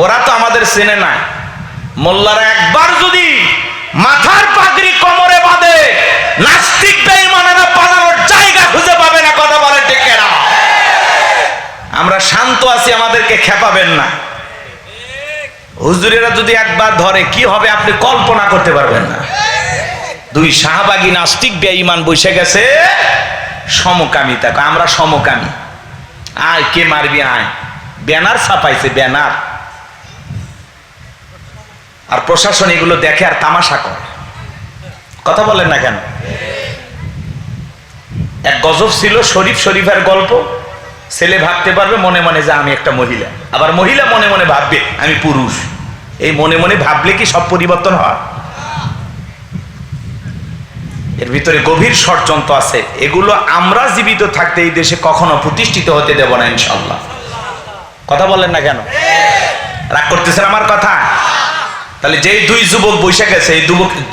ওরা তো আমাদের চেনে না। মোল্লারা একবার যদি মাথার পাগড়ি কোমরে বাঁধে, নাস্তিক বেঈমানেরা পালানোর জায়গা খুঁজে পাবে না। কথা বলে ঠিক না? আমরা শান্ত আছি, আমাদেরকে খেপাবেন না। হুজুরেরা যদি একবার ধরে কি হবে আপনি কল্পনা করতে পারবেন না। দুই শাহবাগী নাস্তিক বেঈমান বসে গেছে সমকামিতা। আমরা সমকামী, আয় কে মারবি আয়। Banner ছাপাইছে, banner. আর প্রশাসন এগুলো দেখে আর তামাশা করে। কথা বলেন না কেন? এক গজব ছিল শরীফ শরীফের গল্প। ছেলে ভাবতে পারবে মনে মনে যে আমি একটা মহিলা, আবার মহিলা মনে মনে ভাববে আমি পুরুষ। এই মনে মনে ভাবলে কি সব পরিবর্তন হয়? এর ভিতরে গভীর ষড়যন্ত্র আছে। এগুলো আমরা জীবিত থাকতে এই দেশে কখনো প্রতিষ্ঠিত হতে দেব না ইনশাআল্লাহ। কথা বলেন না কেন? রাগ করতেছেন আমার কথা? তাহলে যেই দুই যুবক বসে গেছে, এই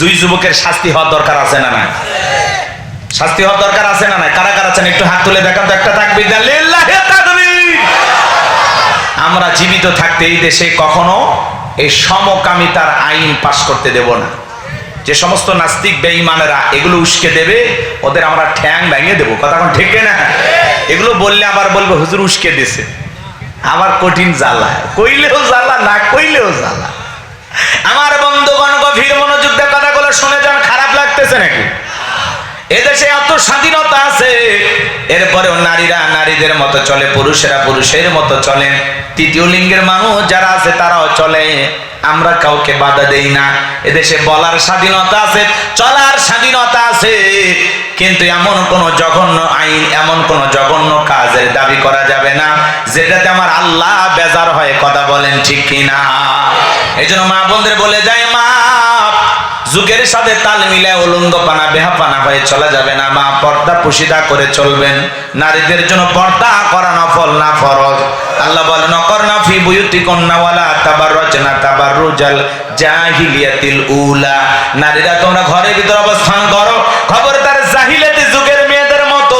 দুই যুবকের শাস্তি হওয়ার দরকার আছে না? না, শাস্তি হওয়ার দরকার আছে না? না, কারা কারা আছেন একটু হাত তুলে দেখান তো। একটা তাকবীর দেন, লিল্লাহি তাকবীর। আমরা জীবিত থাকতে এই দেশে কখনো এই সমকামিতার আইন পাশ করতে দেব না। যে সমস্ত নাস্তিক বেঈমানেরা এগুলো উস্কে দেবে, ওদের আমরা ঠ্যাং ভেঙে দেবো। কথা কোন ঠিক না? এগুলো বললে আবার বলবে হুজুর উস্কে দিছে, আবার কঠিন জ্বালা, কইলেও জ্বালা না কইলেও জ্বালা। আমার বন্ধুগণ গভীর মনোযোগ দিয়ে কথাগুলো শুনে যান। খারাপ লাগতেছে নাকি? এদেশে এত স্বাধীনতা আছে, এরপরেও নারীরা নারীদের মতো চলে, পুরুষেরা পুরুষের মতো চলেন। তৃতীয় লিঙ্গের মানুষ যারা আছে তারাও চলে। আমরা কাউকে বাধা দেই না। এদেশে বলার স্বাধীনতা আছে, চলার স্বাধীনতা আছে, কিন্তু এমন কোন জঘন্য আইন, এমন কোন জঘন্য কাজের দাবি করা যাবে না যেটাতে আমার আল্লাহ বেজার হয়। কথা বলেন ঠিক কিনা? এই জন্য মা বোনদের বলে যায়, মা যুগের সাথে তাল মিলায় উলঙ্গপানা বেহাপানা হয়ে চলা যাবে না। মা পর্দা পুশিদা করে চলবেন। নারীদের জন্য পর্দা করা নফল না ফরজ। আল্লাহ বলেন, অকরনা ফি বুয়ুতিকুন্না ওয়ালা তাবাররাজনা তাবাররুজাল জাহিলিয়াতিল উলা। নারীরা তোমরা ঘরের ভিতর অবস্থান করো, খবরদার জাহিলিয়াতি যুগের মেয়েদের মতো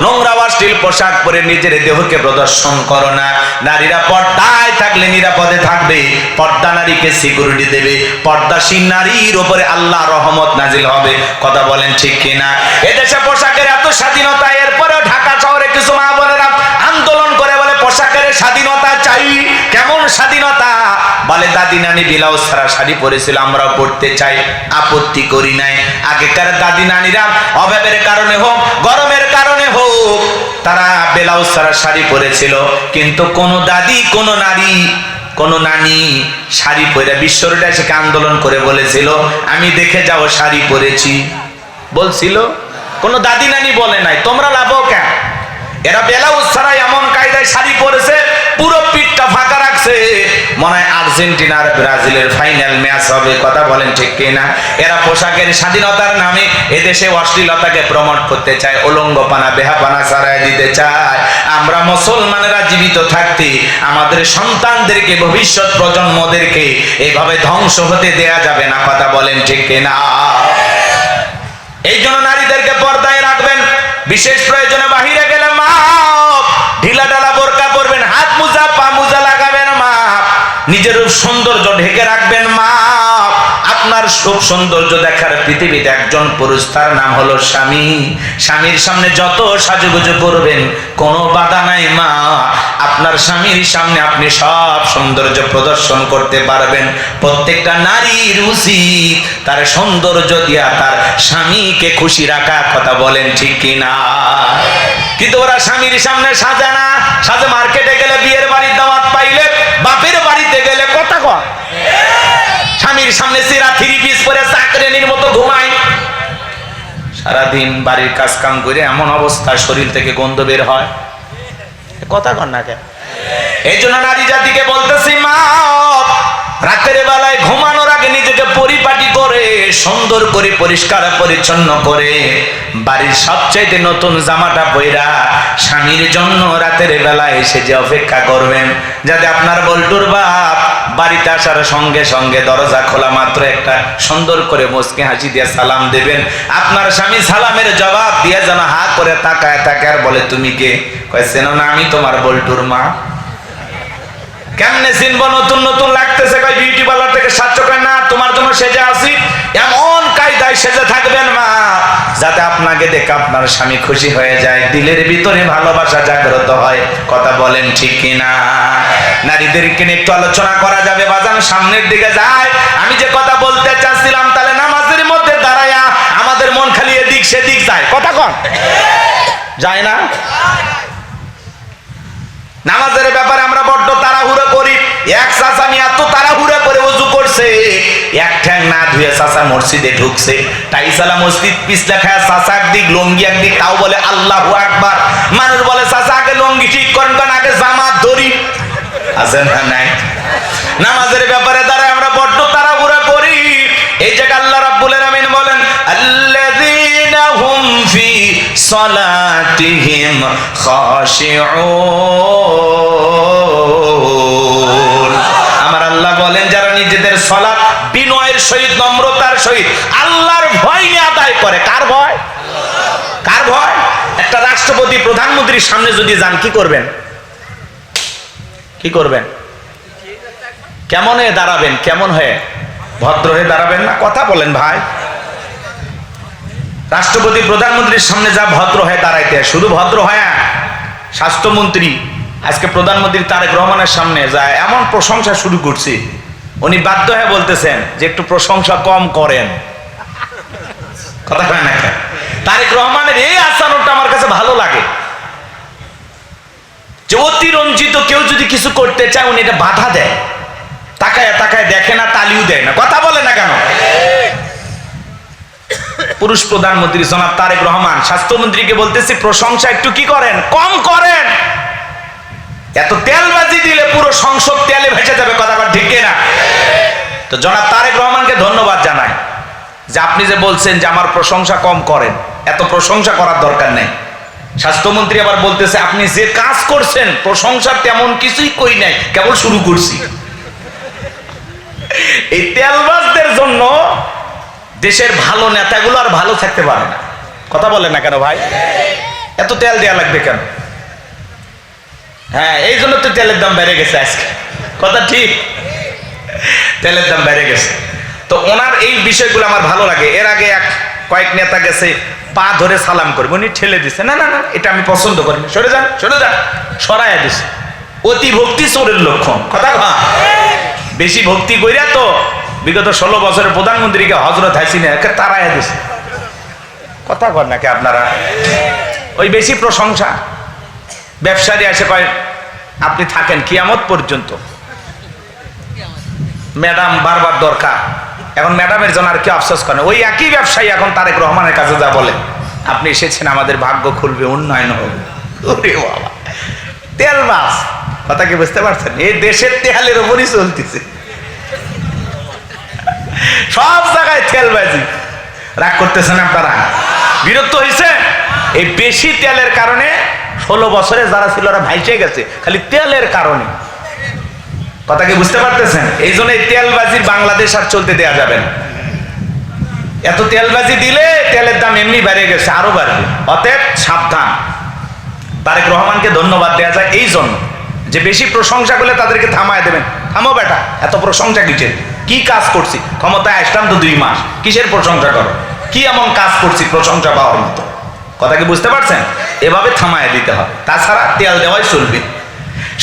নোংরা অশ্লীল পোশাক পরে নিজের দেহকে প্রদর্শন করো না। নারীরা পর্দায় থাকলে নিরাপদে থাকবে, পর্দা নারীকে সিকিউরিটি দেবে। পর্দাশীল নারীর উপরে আল্লাহ রহমত নাজিল হবে। কথা বলেন ঠিক কিনা? এদেশে পোশাকের এত স্বাধীনতা, এরপরেও ঢাকা শহরে কিছু মা বোনেরা আন্দোলন করে বলে পোশাকের স্বাধীনতা চাই। কেমন স্বাধীনতা? বলে দাদি নানি ব্লাউজ ছাড়া শাড়ি পরেছিল, আমরাও পড়তে চাই, আপত্তি করি নাই। আগেকার দাদি নানিরা অভাবের কারণে হোক, গরমের কারণে হোক, তারা ব্লাউজ ছাড়া শাড়ি পরেছিল, কিন্তু কোন দাদি, কোন নারী, কোন নানি শাড়ি পরে বিশ্বরোডে এসে আন্দোলন করে বলেছিল আমি দেখে যাও শাড়ি পরেছি? বলছিল? কোন দাদি নানি বলে নাই। তোমরা লাভ কেন? এরা ব্লাউজ ছাড়া এমন কায়দায় শাড়ি পরেছে, পুরো পিঠটা ফাঁকা রাখছে। মনে হয় আর্জেন্টিনা আর ব্রাজিলের ফাইনাল ম্যাচ হবে। কথা বলেন ঠিক কিনা? এরা পোশাকের স্বাধীনতার নামে এদেশে অশ্লীলতাকে প্রমোট করতে চায়, উলঙ্গপানা বেহাপানা ছাড়াই দিতে চায়। আমরা মুসলমানেরা জীবিত থাকতে আমাদের সন্তানদেরকে, ভবিষ্যৎ প্রজন্মদেরকে এইভাবে ধ্বংস হতে দেয়া যাবে না। কথা বলেন ঠিক কিনা? এই জন্য নারীদেরকে পর্দায় রাখবেন। বিশেষ প্রয়োজনে বাহিরে গেলে মা ঢিলা ঢালা বোরকা পরবেন, হাত মোজা পা মোজা লাগাবেন মা, নিজের সৌন্দর্য ঢেকে রাখবেন মা। আপনার সব সৌন্দর্য দেখার পৃথিবীতে একজন পুরুষ, তার নাম হলো স্বামী। স্বামীর সামনে যত সাজুগুজু করবেন কোনো বাধা নাই মা। আপনার স্বামীর সামনে আপনি সব সৌন্দর্য প্রদর্শন করতে পারবেন। প্রত্যেকটা নারীর উচিত তার সৌন্দর্য দিয়া তার স্বামীকে খুশি রাখা। কথা বলেন ঠিক কিনা? কিন্তু ওরা স্বামীর সামনে সাজে না। সাজে মার্কেটে গেলে, বিয়ের বাড়ির দাওয়াত পাইলে, বাপের বাড়িতে গেলে, কথা কয় স্বামীর সামনে সিরা থ্রি পিস পরে চাকরানির মতো ঘুমায়। সারাদিন বাড়ির কাজ কাম করে এমন অবস্থা, শরীর থেকে গন্ধ বের হয়। কথা কন না কেন? এই জন্য নারী জাতিকে বলতেছি, মা রাতের বেলায় ঘুমানোর আগে নিজেকে পরিপাটি করে, সুন্দর করে, পরিষ্কার পরিচ্ছন্ন করে, বাড়ির সবচাইতে নতুন জামাটা পইরা স্বামীর জন্য রাতের বেলায় এসে যে অপেক্ষা করবেন, যাতে আপনার বল্টুর বাপ বাড়িতে আসার সঙ্গে সঙ্গে দরজা খোলা মাত্র একটা সুন্দর করে মুচকি হাসি দিয়ে সালাম দেবেন। আপনার স্বামী সালামের জবাব দিয়ে যেন হা করে তাকায় থাকে আর বলে তুমি কে? কয় চেনো না, আমি তোমার বল্টুর মা। কেমনে চিনবো? নতুন নতুন লাগতেছে, কই বিউটি পার্লার থেকে সাহায্য করেন না, তোমার জন্য সেজে আসি। এমন কায়দায় সেজে থাকবেন মা, যাতে আপনাকে দেখে আপনার স্বামী খুশি হয়ে যায়, দিলের ভিতরে ভালোবাসা জাগ্রত হয়। কথা বলেন ঠিক কিনা? নারীদেরকে নিয়ে একটু আলোচনা করা যাবে বাজান, সামনের দিকে যায়। আমি যে কথা বলতে চাচ্ছিলাম, তাহলে নামাজের মধ্যে দাঁড়ায়া আমাদের মন খালি এদিক সেদিক যায়। কথা কন যায় না? নামাজের ব্যাপারে আমরা বড্ড তাড়াহুড়ো করি। এক চাচা আমি এত তাড়াহুড়ো করে ওযু করছে, এক ঠ্যাং না ধুয়ে চাচা মসজিদে ঢুকছে। টাইসালা মসজিদ পিছলা খায়, চাচা একদিক লঙ্গি একদিক, তাও বলে আল্লাহু আকবার। মানুষ বলে চাচা আগে লঙ্গি ঠিক করেন, কারণ আগে জামাত ধরি। আছেন না নাই? নামাজের ব্যাপারে দাঁড়ায় আমরা বড্ড তাড়াহুড়ো করি। এই জায়গা আল্লাহ রাব্বুল আলামিন বলেন, আল্লাযীনা হুম ফি সালাতিহিম খাশিউন। আমার আল্লাহ বলেন, যারা নিজেদের সালাত বিনয়ের সহিত, নম্রতার সহিত আল্লাহর ভয় নিয়ে আদায় করে। কার ভয়? কার ভয়? একটা রাষ্ট্রপতি প্রধানমন্ত্রীর সামনে যদি যান, কি করবেন? কি করবেন? কেমন হয়ে দাঁড়াবেন? কেমন হয়ে? ভদ্র হয়ে দাঁড়াবেন না? কথা বলেন ভাই। রাষ্ট্রপতি প্রধানমন্ত্রীর সামনে যা ভদ্র হয়ে দাঁড়াইতে, শুধু ভদ্র হয়। স্বাস্থ্যমন্ত্রী আজকে প্রধানমন্ত্রী তারেক রহমানের সামনে যায় এমন প্রশংসা শুরু করছে, উনি বাধ্য হয়ে বলতেছেন যে একটু প্রশংসা কম করেন। কথা হয় না? তারেক রহমানের এই আচরণটা আমার কাছে ভালো লাগে, যে অতিরঞ্জিত কেউ যদি কিছু করতে চায়, উনি এটা বাধা দেয়, তাকায় তাকায় দেখে না, তালিও দেয় না। কথা বলে না কেন? পুরুষ প্রধানমন্ত্রী জনাব তারেক রহমান স্বাস্থ্যমন্ত্রীকে বলতেছি, প্রশংসা একটু কি করেন, কম করেন। এত তেলবাজি দিলে পুরো সংসদ তেলে ভেসে যাবে। কথা ঠিক না? তো জনাব তারেক রহমানকে ধন্যবাদ জানাই যে আপনি যে বলছেন যে আমার প্রশংসা কম করেন, এত প্রশংসা করার দরকার নেই। স্বাস্থ্যমন্ত্রী আবার বলতেছে, আপনি যে কাজ করছেন প্রশংসা তেমন কিছুই কই নাই, কেবল শুরু করছি। এই তেলবাজদের জন্য দেশের ভালো নেতাগুলো আর ভালো থাকতে পারে না। কথা বলেন না কেন ভাই? এত তেল দেয়া লাগবে কেন? হ্যাঁ, এই জন্য তো তেলের দাম বেড়ে গেছে আজকে। কথা ঠিক, তেলের দাম বেড়ে গেছে। তো ওনার এই বিষয়গুলো আমার ভালো লাগে। এর আগে কয়েক নেতা গেছে, পা ধরে সালাম করবে, উনি ঠেলে দিছে, না না না, এটা আমি পছন্দ করি না, সরে যান সরে যান, সরাইয়া দিছে। অতি ভক্তি চোরের লক্ষণ। কথা বেশি ভক্তি কইরা তো বিগত 16 বছরের প্রধানমন্ত্রীকে হযরত হাসিনা তারাইয়া দিছে। কথা কর নাকি আপনারা? ওই বেশি প্রশংসা। ব্যবসায়ী এসে কয়, আপনি থাকেন কিয়ামত পর্যন্ত, ম্যাডাম বারবার দরকার। এখন ম্যাডামের জন্য আর কি আফসোস করেন? ওই একই ব্যবসায়ী এখন তারেক রহমানের কাছে যা বলে, আপনি এসেছেন আমাদের ভাগ্য খুলবে, উন্নয়ন হবে। ওরে বাবা, তেলবাজ। কথা কি বুঝতে পারছেন? এই দেশের তেলের উপরই চলতেছে, সব জায়গায় তেলবাজি। রাগ করতেছেন আপনারা? বিরক্ত হয়েছে? এই বেশি তেলের কারণে 16 বছরে যারা ছিল ওরা ভাইসে গেছে, খালি তেলের কারণে। কথা কি বুঝতে পারতেছেন? এই জন্য এই তেলবাজির বাংলাদেশ আর চলতে দেয়া যাবে না। এত তেলবাজি দিলে তেলের দাম এমনি বেড়ে গেছে, আরো বাড়বে। অতএব সাবধান। তারেক রহমানকে ধন্যবাদ দেওয়া যায় এই জন্য যে বেশি প্রশংসা করলে তাদেরকে থামায় দেবেন। থামো বেটা, এত প্রশংসা কিসের? কি কাজ করছি? ক্ষমতায় আসলাম তো 2 মাস, কিসের প্রশংসা করো? কি এমন কাজ করছি প্রশংসা পাওয়ার মতো? কথা কি বুঝতে পারছেন? এভাবে থামায় দিতে হবে, তাছাড়া তেল দেওয়াই চলবে।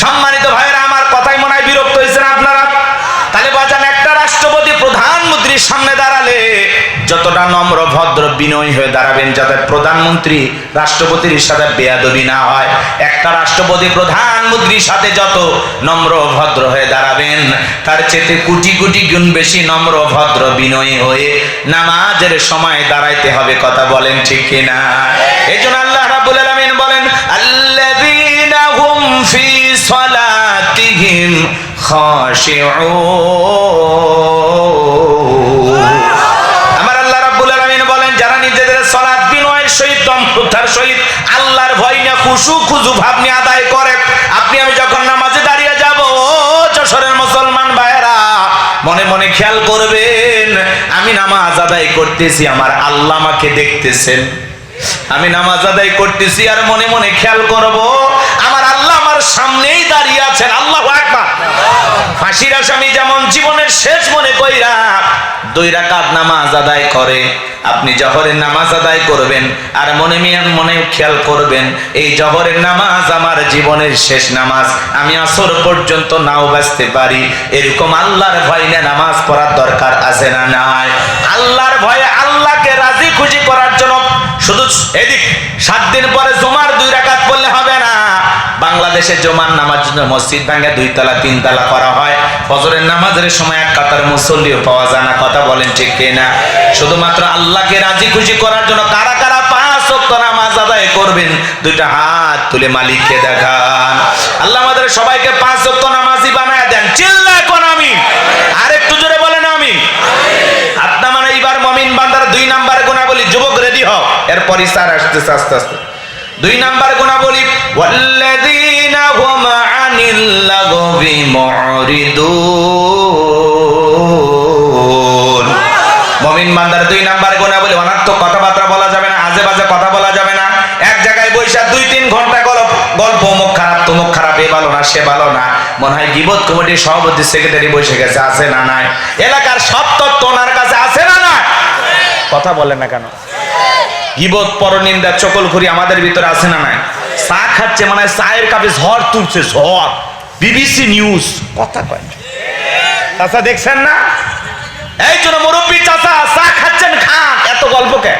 সম্মানিত ভাইয়েরা, আমার কথাই মনে হয় বিরক্ত হয়েছেন আপনারা। তাহলে বাজান, একটা রাষ্ট্রপতি প্রধানমন্ত্রীর সামনে দাঁড়ালে যতটা নম্র ভদ্র বিনয়ী হয়ে দাঁড়াবেন, যাতে প্রধানমন্ত্রী রাষ্ট্রপতির সাথে বেয়াদবি না হয়, একটা রাষ্ট্রপতি প্রধানমন্ত্রীর সাথে যত নম্র ভদ্র হয়ে দাঁড়াবেন, তার চেয়ে কোটি কোটি গুণ বেশি নম্র ভদ্র বিনয়ী হয়ে নামাজের সময় দাঁড়াইতে হবে। কথা বলেন ঠিক কিনা? এই জন্য আল্লাহ রাব্বুল আলামিন বলেন, আল্লাযীনা হুম ফি সালাতিহিম খাশিউন। আমার আল্লাহ রাব্বুল আলামিন বলেন, যারা নিজেদের সালাত বিনয়ের সহিত, নম্রতার সহিত আল্লাহর ভয় নিয়ে খুশু খুজু ভাব নিয়ে আদায় করে। আপনি আমি যখন নামাজে দাঁড়িয়ে যাব, যশোরের মুসলমান ভাইয়েরা, মনে মনে খেয়াল করবেন, আমি নামাজ আদায় করতেছি, আমার আল্লাহ আমাকে দেখতেছেন। আমি নামাজ আদায় করতেছি আর মনে মনে খেয়াল করব, আমার আল্লাহ আমার সামনেই দাঁড়িয়ে আছেন। আল্লাহু আকবার। ফাঁসির আসামি যেমন জীবনের শেষ মনে কইরা 2 রাকাত নামাজ আদায় করে, আপনি জহরের নামাজ আদায় করবেন আর মনে খেয়াল করবেন এই জহরের নামাজ আমার জীবনের শেষ নামাজ, আমি আসর পর্যন্ত নাও বাঁচতে পারি। এরকম আল্লাহর ভয় নিয়ে নামাজ পড়ার দরকার আছে না নাই? আল্লাহর ভয়ে আল্লাহকে রাজি খুশি করার জন্য শুধু এদিক 7 দিন পরে জুমার 2 রাকাত পড়লে হবে না। বাংলাদেশে জুমার নামাজ জন্য মসজিদ ভাঙে 2 তলা 3 তলা করা হয়, ফজরের নামাজের সময় এক কাতার মুসল্লিও পাওয়া যায় না। কথা বলেন ঠিক কিনা? শুধুমাত্র আল্লাহকে রাজি খুশি করার জন্য কারা কারা 5 ওয়াক্ত নামাজ আদায় করবেন? 2টা হাত তুলে মালিককে দেখান। আল্লাহ আমাদের সবাইকে 5 ওয়াক্ত নামাজি বানায় দেন। চিল্লায় কোন আমিন? আরেকটু জোরে বলেন আমিন। আপনার মানে এইবার মুমিন বান্দার 2 নাম্বার গুণাবলী, যুবক রেডি হও, এরপর ইসার আসতেছে আস্তে আস্তে। 2 নাম্বার গুণাবলী, ওয়াল্লাযীনা হুম আনিল লাগবি মুরিদুন। মুমিন বান্দার 2 নাম্বার গুণাবলী, অনর্থক কথাবার্তা বলা যাবে না, আজে বাজে কথা বলা যাবে না। এক জায়গায় বৈশা 2-3 ঘন্টা গল্প, মুখ খারাপ তমুক খারাপ, এ ভালো না সে ভালো না। মনে হয় গীবত কমিটির সভাপতি সেক্রেটারি বসে গেছে, আছে না নাই? এলাকার সব তত্ত্ব ওনার কাছে আছে না না? কথা বলেন না কেন? গীবত পরনিন্দা চকলখুরি আমাদের ভিতরে আছে না নাই? চা খাচ্ছে মানে চায়ের কাপে ঝড় তুলছে, ঝড়। বিবিসি নিউজ কথা কয় চাচা, দেখছেন না? এই জন্য মুরব্বী চাচা চা খাচ্ছেন, খান, এত গল্প কে?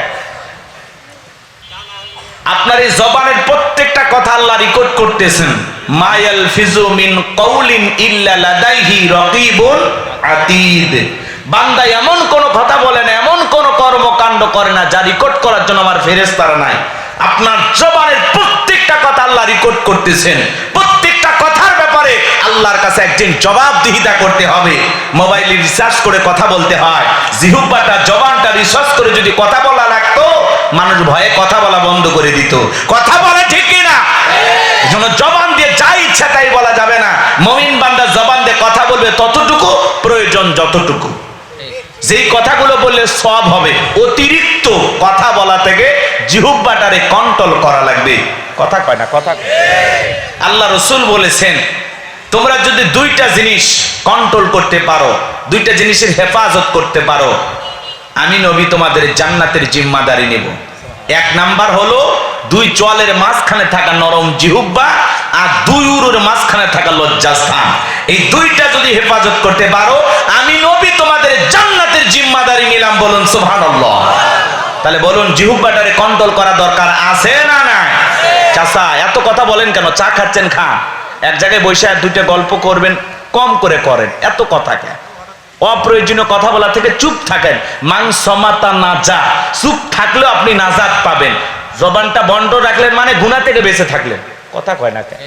আপনার এই জবানের প্রত্যেকটা কথা আল্লাহ রেকর্ড করতেছেন। মায়াল ফিজু মিন কওলিন ইল্লা লাদাইহি রাকিবুন আতীদ। বান্দা এমন কোন কথা বলে না, এমন কোন কর্মকাণ্ড করে না যা রেকর্ড করার জন্য আমার ফেরেশতারা নাই। আপনার জবানের প্রত্যেকটা কথা আল্লাহ রেকর্ড করতেছেন। প্রত্যেকটা কথার ব্যাপারে আল্লাহর কাছে একদিন জবাবদিহিতা করতে হবে। মোবাইলে রিসার্চ করে কথা বলতে হয়। জিহ্বাটা জবানটা রিসার্চ করে যদি কথা বলা লাগতো, মানুষ ভয়ে কথা বলা বন্ধ করে দিত। কথা বলে ঠিক কিনা? এজন্য জবান দিয়ে যা ইচ্ছা তাই বলা যাবে না। মুমিন বান্দা জবান দিয়ে কথা বলবে ততটুকু, প্রয়োজন যতটুকু। যেই কথাগুলো বললে সওয়াব হবে, অতিরিক্ত কথা বলা থেকে জিহ্বাটারে কন্ট্রোল করা লাগবে। কথা কয় না? কথা আল্লাহ রাসূল বলেছেন, তোমরা যদি 2টা জিনিস কন্ট্রোল করতে পারো, 2টা জিনিসের হেফাজত করতে পারো, আমি নবী তোমাদের জান্নাতের জিম্মাদারি নেব। 1 নাম্বার হলো 2 চোয়ালের মাঝখানে থাকা নরম জিহ্বা আর 2 উরুর মাঝখানে থাকা লজ্জাস্থান। এই 2টা যদি হেফাজত করতে পারো, আমি নবী তোমাদের জান্নাতের জিম্মাদারি নিলাম। বলুন সুবহানাল্লাহ। তাহলে বলুন, জিহ্বাটারে কন্ট্রোল করা দরকার আছে না না? চাচা এত কথা বলেন কেন? চা খাচ্ছেন, খান। এক জায়গায় বসে 2টা গল্প করবেন, কম করে করেন, এত কথা কেন? অপ্রয়োজনীয় কথা বলা থেকে চুপ থাকেন। মান সমাতা নাজা, চুপ থাকলেও আপনি নাজাত পাবেন। জবানটা বন্ধ রাখলেন মানে গুনাহ থেকে বেঁচে থাকলেন। কথা কয় না কেন?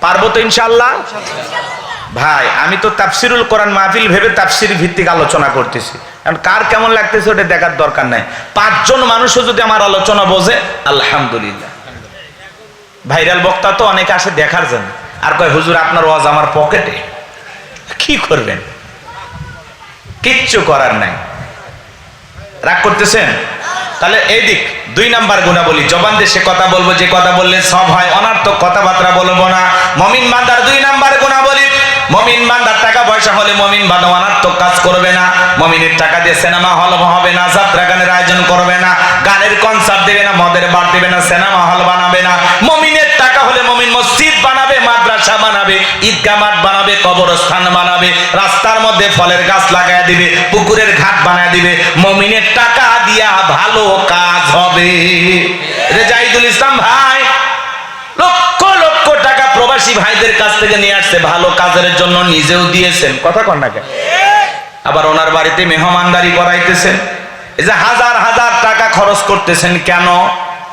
পারবো তো ইনশাআল্লাহ? ভাই আমি তো তাফসিরুল কোরআন মাহফিল ভেবে তাফসির ভিত্তিক আলোচনা করতেছি, কারণ কার কেমন লাগতেছে ওটা দেখার দরকার নাই। 5 জন মানুষও যদি আমার আলোচনা বোঝে আলহামদুলিল্লাহ। ভাইরাল বক্তা তো অনেকে আসে দেখার জন্য, আর কয় হুজুর আপনার ওয়াজ আমার পকেটে। কি করবেন? কিচ্ছু করার নাই। রাগ করতেছেন? তাহলে এই দিক 2 নাম্বার গুণাবলী, জবান দিয়ে সে কথা বলবো যে কথা বললে সব হয়, অনার্থক কথাবার্তা বলবো না। মুমিন বান্দার 2 নাম্বার গুণাবলী, মুমিন বান্দার টাকা পয়সা হলে মুমিন বান্দা অনার্থক কাজ করবে না। মুমিনের টাকা দিয়ে সিনেমা হল হবে না, যাত্রা গানের আয়োজন করবে না, গানের কনসার্ট দেবে না, মদের বার দেবে না, সিনেমা হল বানাবে না। মুমিনের টাকা হলে মুমিন মসজিদ বানাবে, মাদ্রাসা বানাবে, ঈদগাহ মাঠ বানাবে, কবরস্থান বানাবে, রাস্তার মধ্যে ফলের গাছ লাগায় দিবে, পুকুরের ঘাট বানায় দিবে। মুমিনের টাকা দিয়া ভালো কাজ হবে। রেজাইদুল ইসলাম ভাই লক্ষ লক্ষ টাকা প্রবাসী ভাইদের কাছ থেকে নিয়ে আসছে, ভালো কাজের জন্য নিজেও দিয়েছেন। কথা কন না কেন? আবার ওনার বাড়িতে মেহমানদারি করাইতেছেন, এই যে হাজার হাজার টাকা খরচ করতেছেন কেন?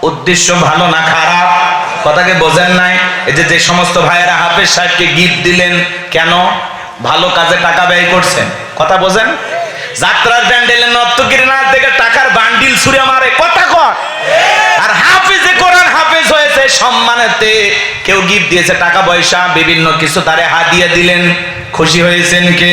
উদ্দেশ্য ভালো না খারাপ? কথাকে বোঝেন নাই? এই যে সমস্ত ভাইয়েরা হাফেজ সাহেবকে গিফট দিলেন কেন? ভালো কাজে টাকা ব্যয় করছেন। কথা বোঝেন? যাত্রার প্যান্ডেলে নর্তকীর নাচ দেখে টাকার বান্ডিল ছুঁড়ে মারে। কথা কর। আর হাফেজে কোরআন হাফেজ হয়েছে সম্মানেতে, কেউ গিফট দিয়েছে টাকা পয়সা বিভিন্ন কিছু, তারে হাদিয়া দিলেন, খুশি হয়েছেন কে?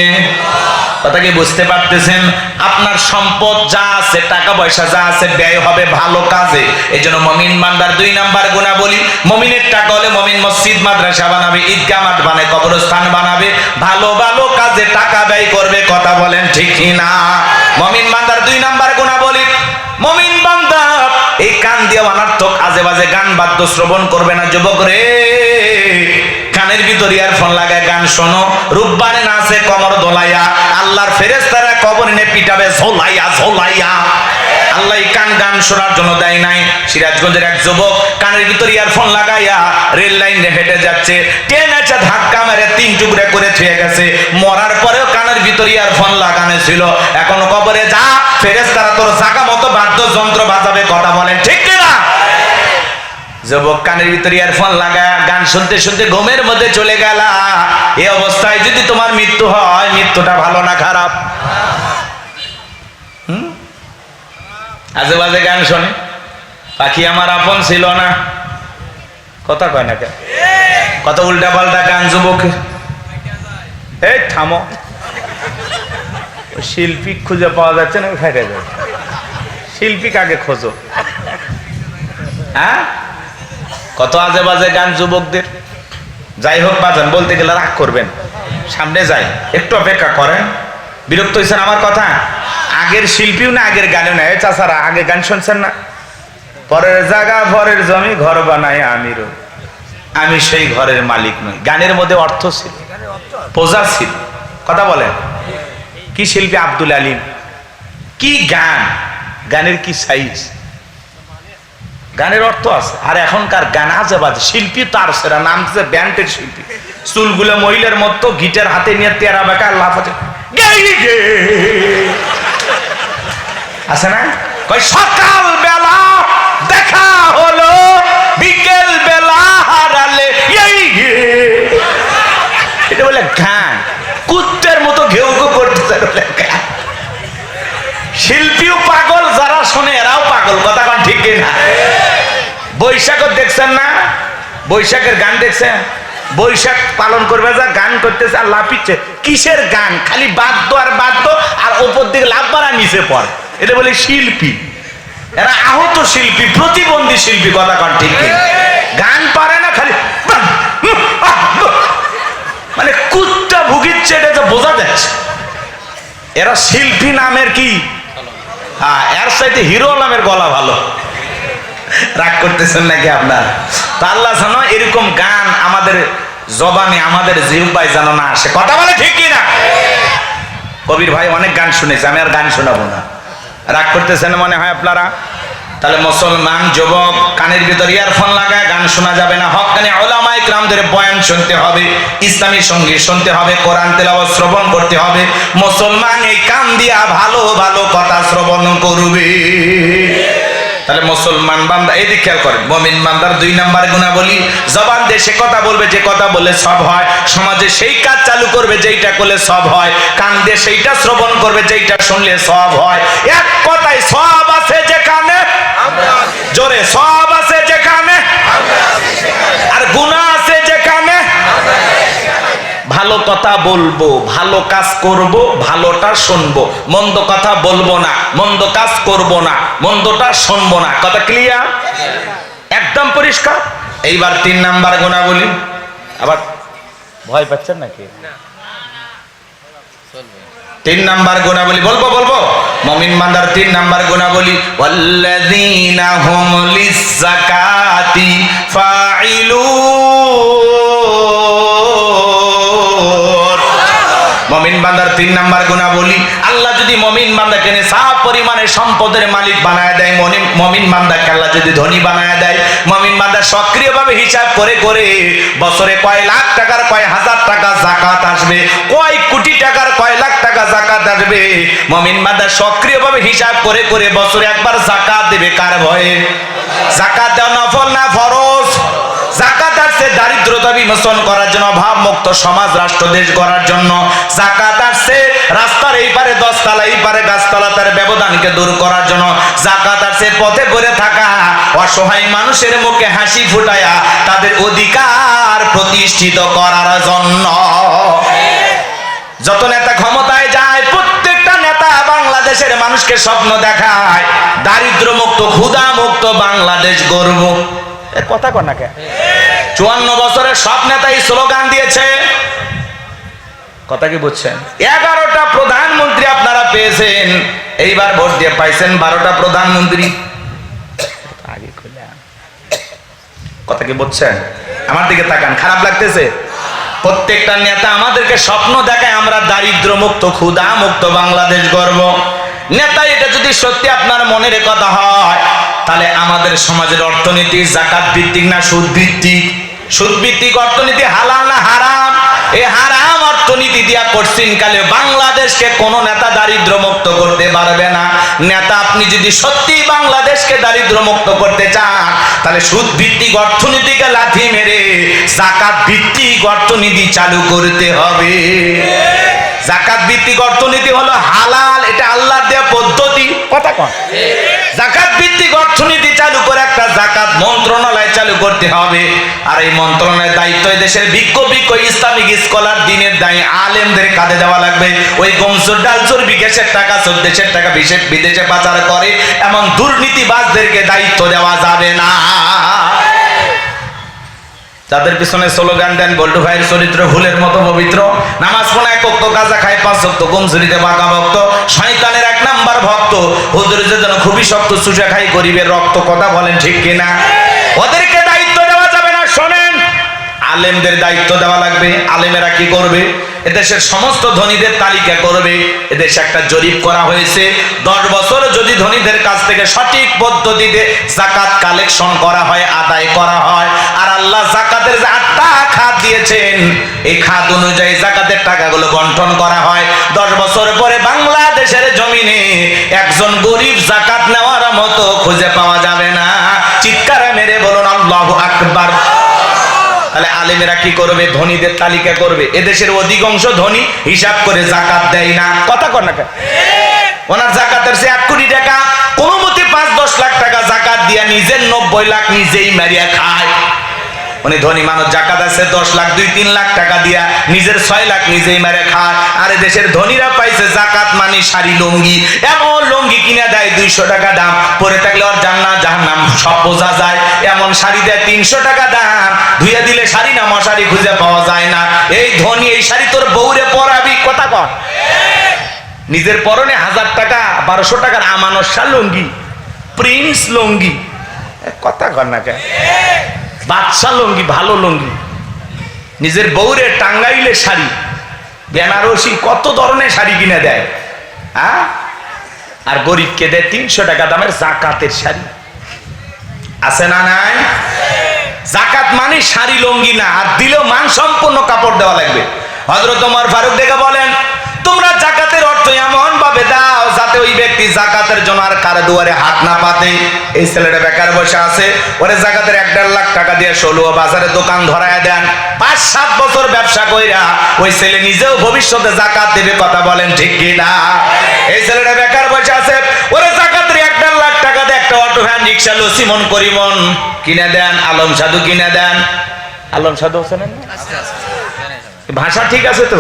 কথা কি বুঝতে পারতেছেন? আপনার সম্পদ যা আছে, টাকা পয়সা যা আছে, ব্যয় হবে ভালো কাজে। এই জন্য মুমিন বান্দার 2 নাম্বার গুণাবলী, মুমিনের টাকা হলে মুমিন মসজিদ মাদ্রাসা বানাবে, ঈদগাহ মাঠ বানাবে, কবরস্থান বানাবে, ভালো ভালো কাজে টাকা ব্যয় করবে। কথা বলেন ঠিক কি না? মুমিন বান্দার 2 নাম্বার গুণাবলী, মুমিন বান্দা এই কান দিয়ে অনর্থক আজে বাজে গান বাদ্য শ্রবণ করবে না। যুবক রে, কানের ভিতর ইয়ারফোন লাগায় গান শোনো, রূপবানে নাচে কমর দোলাইয়া, আল্লাহর ফেরেশতারা কবর এনে পিটাবে ঝোলাইয়া ঝোলাইয়া। আল্লাহ কান গান শোনার জন্য দেয় নাই। সিরাজগঞ্জের এক যুবক কানের ভিতর ইয়ারফোন লাগাইয়া রেল লাইনে হেঁটে যাচ্ছে, ট্রেন এসে ধাক্কা মেরে 3 টুকরা করে ছুঁয়ে গেছে। মরার পরেও কানের ভিতর ইয়ারফোন লাগানো ছিল। এখন কবরে যা, ফেরেশতারা তোর জায়গা মতো বাদ্যযন্ত্র বাজাবে। কথা বলেন ঠিক কিনা? যুবক কানের ভিতরে ইয়ারফোন লাগা গান শুনতে শুনতে ঘুমের মধ্যে চলে গেল। এই অবস্থায় যদি তোমার মৃত্যু হয়, মৃত্যুটা ভালো না খারাপ? আজে বাজে গান শোনে, পাখি আমার আপন ছিল না, কথা কয় না কেন? কত উল্টা পাল্টা গান যুবকের। এই থামো, শিল্পী খুঁজে পাওয়া যাচ্ছে না, ফেটে যাবে। শিল্পী কাকে খোঁজো? হ্যাঁ, কত আজে বাজে গান যুবকদের। যাই হোক বাজান, বলতে গেলে রাগ করবেন, সামনে যাই, একটু অপেক্ষা করেন। বিরক্ত হয়েছেন আমার কথা? আগের শিল্পীও না, আগের গানও না। এই চাচারা আগে গান শুনছেন না? পরের জায়গা পরের জমি ঘর বানায় আমিরও, আমি সেই ঘরের মালিক নই। গানের মধ্যে অর্থ ছিল, পোজা ছিল। কথা বলেন, কি শিল্পী আব্দুল আলিম, কি গান, গানের কি সাইজ, গানের অর্থ আছে। আর এখনকার গান আজে বাজে। শিল্পী তার সেরা নাম দিচ্ছে ব্যান্ডের শিল্পী। চুলগুলো মহিলার মতো, গিটার হাতে নিয়ে তেরা বেকা লাফাচ্ছে আছে না? কই সকাল বেলা দেখা হলো, বিকেল বেলা হারালে, এটা বলে গান। কুত্তের মতো ঘেউ ঘেউ করতেছে। শিল্পীও পাগল, যারা শোনে এরাও পাগল। কথা কোন ঠিক না? বৈশাখও দেখছেন না? বৈশাখের গান দেখছেন? বৈশাখ পালন করবে যা গান করতেছে আর লাফিচ্ছে। কিসের গান? খালি বাদ্য আর বাদ্য, আর ওপর দিকে লাভ মারা নিচে পড়ে। এটা বলে শিল্পী। এরা আহত শিল্পী, প্রতিবন্ধী শিল্পী। কথা কোন ঠিক না? গান পারে না, খালি মানে কুত্তা ভুগিচ্ছে, এটা তো বোঝা যাচ্ছে। এরা শিল্পী নামের কি? হ্যাঁ, এর সাথে হিরো নামের গলা ভালো। রাগ করতেছেন নাকি আপনার? তা আল্লাহ জানো এরকম গান আমাদের জবানে, আমাদের জিহ্বায় যেন না আসে। কথা বলে ঠিক কি না? কবির ভাই অনেক গান শুনেছে, আমি আর গান শোনাবো না। রাগ করতেছেন মনে হয় আপনারা? তাহলে মুসলমান যুবক কানের ভিতর ইয়ারফোন লাগায় গান শোনা যাবে না। হক্কানি উলামায়ে কিরামদের বয়ান শুনতে হবে, ইসলামী সঙ্গীত শুনতে হবে, কোরআন তেলাওয়াত শ্রবণ করতে হবে। মুসলমান এই কান দিয়া ভালো ভালো কথা শ্রবণ করবে। তাহলে মুসলমান বান্দা, এই দিকে খেয়াল করেন, মুমিন বান্দার 2 নাম্বার গুণাবলী, জবান দিয়ে সে কথা বলবে যে কথা বলে সব হয়, সমাজে সেই কাজ চালু করবে যেইটা করলে সব হয়, কান দিয়ে সেইটা শ্রবণ করবে যেইটা শুনলে সব হয়। এক কথায় সব আছে যেখানে, জোরে সব আছে যেখানে, আর গুনাহ আছে যেখানে। ভালো কথা বলবো, ভালো কাজ করব, ভালোটা শুনবো, মন্দ কথা বলবো না, মন্দ কাজ করব না, মন্দটা শুনবো না। কথা ক্লিয়ার? একদম পরিষ্কার। এইবার 3 নাম্বার গুণাবলী। আবার ভয় পাচ্ছেন নাকি? 3 নাম্বার গুণাবলী বলবো বলবো। মুমিন বান্দার 3 নাম্বার গুণাবলী, ওয়াল্লাযীনা হুম লিয-যাকাতি ফাঈলুন। মুমিন বান্দার 3 নাম্বার গুণাবলী, আল্লাহ যদি মুমিন বান্দাকে নিসাব পরিমাণে সম্পদের মালিক বানায় দেয়, মুমিন বান্দাকে আল্লাহ যদি ধনী বানায় দেয়, মুমিন বান্দা সক্রিয়ভাবে হিসাব করে করে বছরে কয় লাখ টাকার, কয় হাজার টাকা যাকাত আসবে, কয় কোটি টাকার, কয় লাখ টাকা যাকাত আসবে। মুমিন বান্দা সক্রিয়ভাবে হিসাব করে করে বছরে একবার যাকাত দেবে। কার ভয়ে? যাকাত দেওয়া নফল না ফরজ? যাকাত আসছে দারিদ্রতা বিমোচন করার জন্য, অভাব মুক্ত সমাজ রাষ্ট্র দেশ গড়ার জন্য। যাকাত আসছে রাস্তার এই পারে 10 তলা, এই পারে গাছতলা, তার ব্যবধানকে দূর করার জন্য। যাকাত আসছে পথে পড়ে থাকা অসহায় মানুষের মুখে হাসি ফুটায়া তাদের অধিকার প্রতিষ্ঠিত করার জন্য। যত নেতা ক্ষমতায় যায় বাংলাদেশের মানুষকে স্বপ্ন দেখায় দারিদ্র মুক্ত ক্ষুধা মুক্ত বাংলাদেশ গর্ব। কথা কন না কে? 54 বছরের সব নেতাই স্লোগান দিয়েছে। কথা কি বুঝছেন? 11টা প্রধানমন্ত্রী আপনারা পেয়েছেন, এইবার ভোট দিয়ে পাইছেন 12টা প্রধানমন্ত্রী। কথা কি বুঝছেন? আমার দিকে তাকান, খারাপ লাগতেছে? প্রত্যেকটা নেতা আমাদেরকে স্বপ্ন দেখায় আমরা দারিদ্র মুক্ত ক্ষুধা মুক্ত বাংলাদেশ গর্ব। নেতা এটা যদি সত্যি আপনার মনের কথা হয়, তাহলে আমাদের সমাজের অর্থনীতি যাকাত ভিত্তিক না সুদ ভিত্তিক? সুদ ভিত্তিক অর্থনীতি হালাল না হারাম? এই হারাম অর্থনীতি দিয়া করছেন কালে বাংলাদেশকে কোন নেতা দারিদ্র মুক্ত করতে পারবে না। নেতা আপনি যদি সত্যি বাংলাদেশকে দারিদ্র মুক্ত করতে চান, তাহলে সুদ ভিত্তিক অর্থনীতিকে লাথি মেরে যাকাত ভিত্তিক অর্থনীতি চালু করতে হবে। যাকাত ভিত্তিক অর্থনীতি হলো হালাল, এটা আল্লাহর দেয়া পদ্ধতি। কথা কন। যাকাত ভিত্তিক অর্থনীতি চালু করে একটা যাকাত মন্ত্রণালয় চালু করতে হবে। আর এই মন্ত্রণালয়ের দায়িত্ব দেশের বিজ্ঞ ইসলামিক স্কলার দিনের দায়ী আলেমদের কাঁধে দেওয়া লাগবে। ওই গমসুর ডালচুর বিদেশের টাকা দেশের টাকা বিদেশে পাচার করে এমন দুর্নীতিবাজদেরকে দায়িত্ব দেওয়া যাবে না। তাদের পিছনে স্লোগান দেন বল্টু ভাইয়ের চরিত্র ফুলের মতো পবিত্র, নামাজ পড়ে 1 ওয়াক্ত, গাঁজা খায় 5 ওয়াক্ত, গমছুরিতে বাঁকা ভক্ত, শয়তানের 1 নাম্বার ভক্ত, হুজুরের জন্য খুবই শক্ত, চুষা খাই গরিবের রক্ত। কথা বলেন ঠিক কিনা? ওদেরকে দায়িত্ব দেওয়া যাবে না। শোনেন, আলেমদের দায়িত্ব দেওয়া লাগবে। আলেমেরা কি করবে? এদেশের সমস্ত ধনীদের তালিকা করবে। এদেশে একটা জরিপ করা হয়েছে, 10 বছর যদি ধনীদের কাছ থেকে সঠিক পদ্ধতিতে যাকাত কালেকশন করা হয়, আদায় করা হয়, আর আল্লাহ যাকাতের যে 8টা খাত দিয়েছেন, এই খাত অনুযায়ী যাকাতের টাকাগুলো বন্টন করা হয়, 10 বছর পরে বাংলাদেশের জমিনে একজন গরিব যাকাত নেওয়ার মতো খুঁজে পাওয়া যাবে না। চিৎকার মেরে বলুন আল্লাহু আকবার। তাহলে আলেমেরা কি করবে? ধনীদের তালিকা করবে। এদেশের অধিকাংশ ধনী হিসাব করে যাকাত দেয় না। কথা কর না কেন? ওনার যাকাতের সে 1 কোটি টাকা কোন মতে 5-10 লাখ টাকা যাকাত দিয়া নিজের 90 লাখ নিজেই মারিয়া খায়। উনি ধনী মানুষ, যাকাত আছে 10 লাখ, 2-3 লাখ টাকা দিয়া নিজের 6 লাখ নিজেই মারে খায়। আর দেশের ধনীরা পাইছে যাকাত মানে শাড়ি লুঙ্গি, এমন লুঙ্গি কিনে দেয় 200 টাকা দাম, পরে থাকলে ওর জান্নাত জাহান্নাম সব বোঝা যায়। এমন শাড়ি দেয় 300 টাকা দাম, ধুয়ে দিলে শাড়ি না মশারি খুঁজে পাওয়া যায় না। এই ধনী এই শাড়ি তোর বউরে পরাবি। কথা কর। নিজের পরনে 1000 টাকা 1200 টাকার আমানত শাল লুঙ্গি, প্রিন্স লুঙ্গি। কথা কর না কেন? বাদশা লুঙ্গি, ভালো লুঙ্গি। নিজের বউরে টাঙ্গাইলে শাড়ি, বেনারসি, কত ধরনের শাড়ি কিনে দেয়। হ্যাঁ, আর গরিবকে দেয় 300 টাকা দামের যাকাতের শাড়ি। আছে না নাই? যাকাত মানে শাড়ি লুঙ্গি না, আর দিলেও মান সম্পূর্ণ কাপড় দেওয়া লাগবে। হযরত ওমর ফারুক দেখে বলেন, তোমরা যাকাতের অর্থ এমন ভাবে দাও যাতে ওই ব্যক্তি যাকাতের জন্য আর কার দুয়ারে হাত না পাতে। এই ছেলেটা বেকার বসে আছে, ওরে যাকাতের 1-1.5 লাখ টাকা দিয়ে 16 বাজারে দোকান ধরায় দেন, 5-7 বছর ব্যবসা কইরা ওই ছেলে নিজেও ভবিষ্যতে যাকাত দেবে। কথা বলেন ঠিক কি না? এই ছেলেটা বেকার বসে আছে, ওরে যাকাতের 1-1.5 লাখ টাকা দিয়ে একটা অটো ভ্যান, রিক্সা, লসিমন করিমন কিনে দেন, আলম সাধু কিনে দেন। আলম সাধু হোসেন ভাষা ঠিক আছে তো?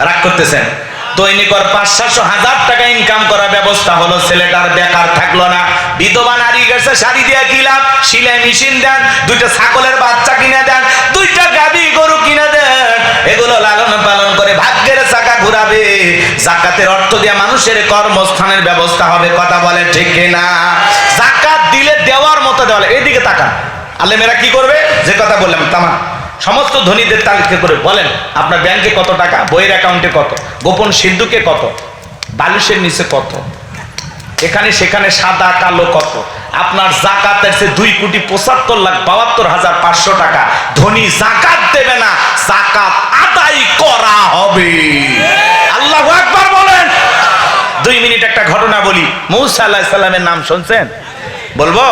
রাগ করতেছেন? দৈনিক 500-700 টাকা ইনকাম করার ব্যবস্থা হলো, ছেলেটার বেকার থাকলো না। বিধবা নারী গেছে, শাড়ি দিয়ে কি লাভ? সিলাই মেশিন দেন, 2টা ছাগলের বাচ্চা কিনে দেন, 2টা গাভী গরু কিনে দেন, এগুলো লালন পালন করে ভাগ্যের চাকা ঘুরাবে। যাকাতের অর্থ দিয়ে মানুষের কর্মস্থানের ব্যবস্থা হবে। কথা বলে ঠিক কিনা? যাকাত দিলে দেওয়ার মতো দেওয়া। এইদিকে তাকান, আলেমেরা কি করবে? যে কথা বললাম তামা সমস্ত ধনীদের তালিকা করে বলেন, আপনার ব্যাংকে কত টাকা, বইয়ের অ্যাকাউন্টে কত, গোপন সিন্ধুকে কত, বালিশের নিচে কত, এখানে সেখানে সাদা কালো কত। আপনার যাকাতের সে 2,75,72,500 টাকা ধনী যাকাত দেবে না, যাকাত আদায় করা হবে। আল্লাহু আকবার বলেন। 2 মিনিট একটা ঘটনা বলি। মূসা আলাইহিস সালামের নাম শুনছেন? বলবো?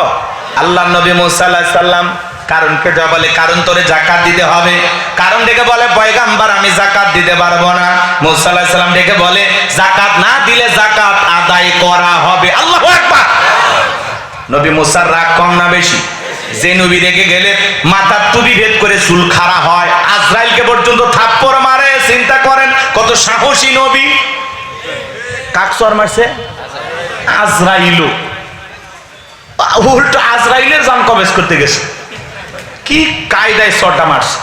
আল্লাহর নবী মূসা আলাইহিস সালাম কারণকে যা বলে, কারণ তোরে যাকাত দিতে হবে। কারণ ডেকে বলে, পয়গাম্বার আমি যাকাত দিতে পারবো না। মূসা আলাইহিস সালাম ডেকে বলে, যাকাত না দিলে যাকাত আদায় করা হবে। আল্লাহু আকবার। নবী মূসার রাগ কম না বেশি? যে নবী রেগে গেলে মাথার টুপি ভেদ করে চুল খাড়া হয়, আজরাইলকে পর্যন্ত থাপ্পড় মারে। চিন্তা করেন কত সাহসী নবী। কাক চর মারছে? আজরাইলু। উল্টো আজরাইলের জান কবজ করতে গেছে। কি কায়দায় চরটা মারছে।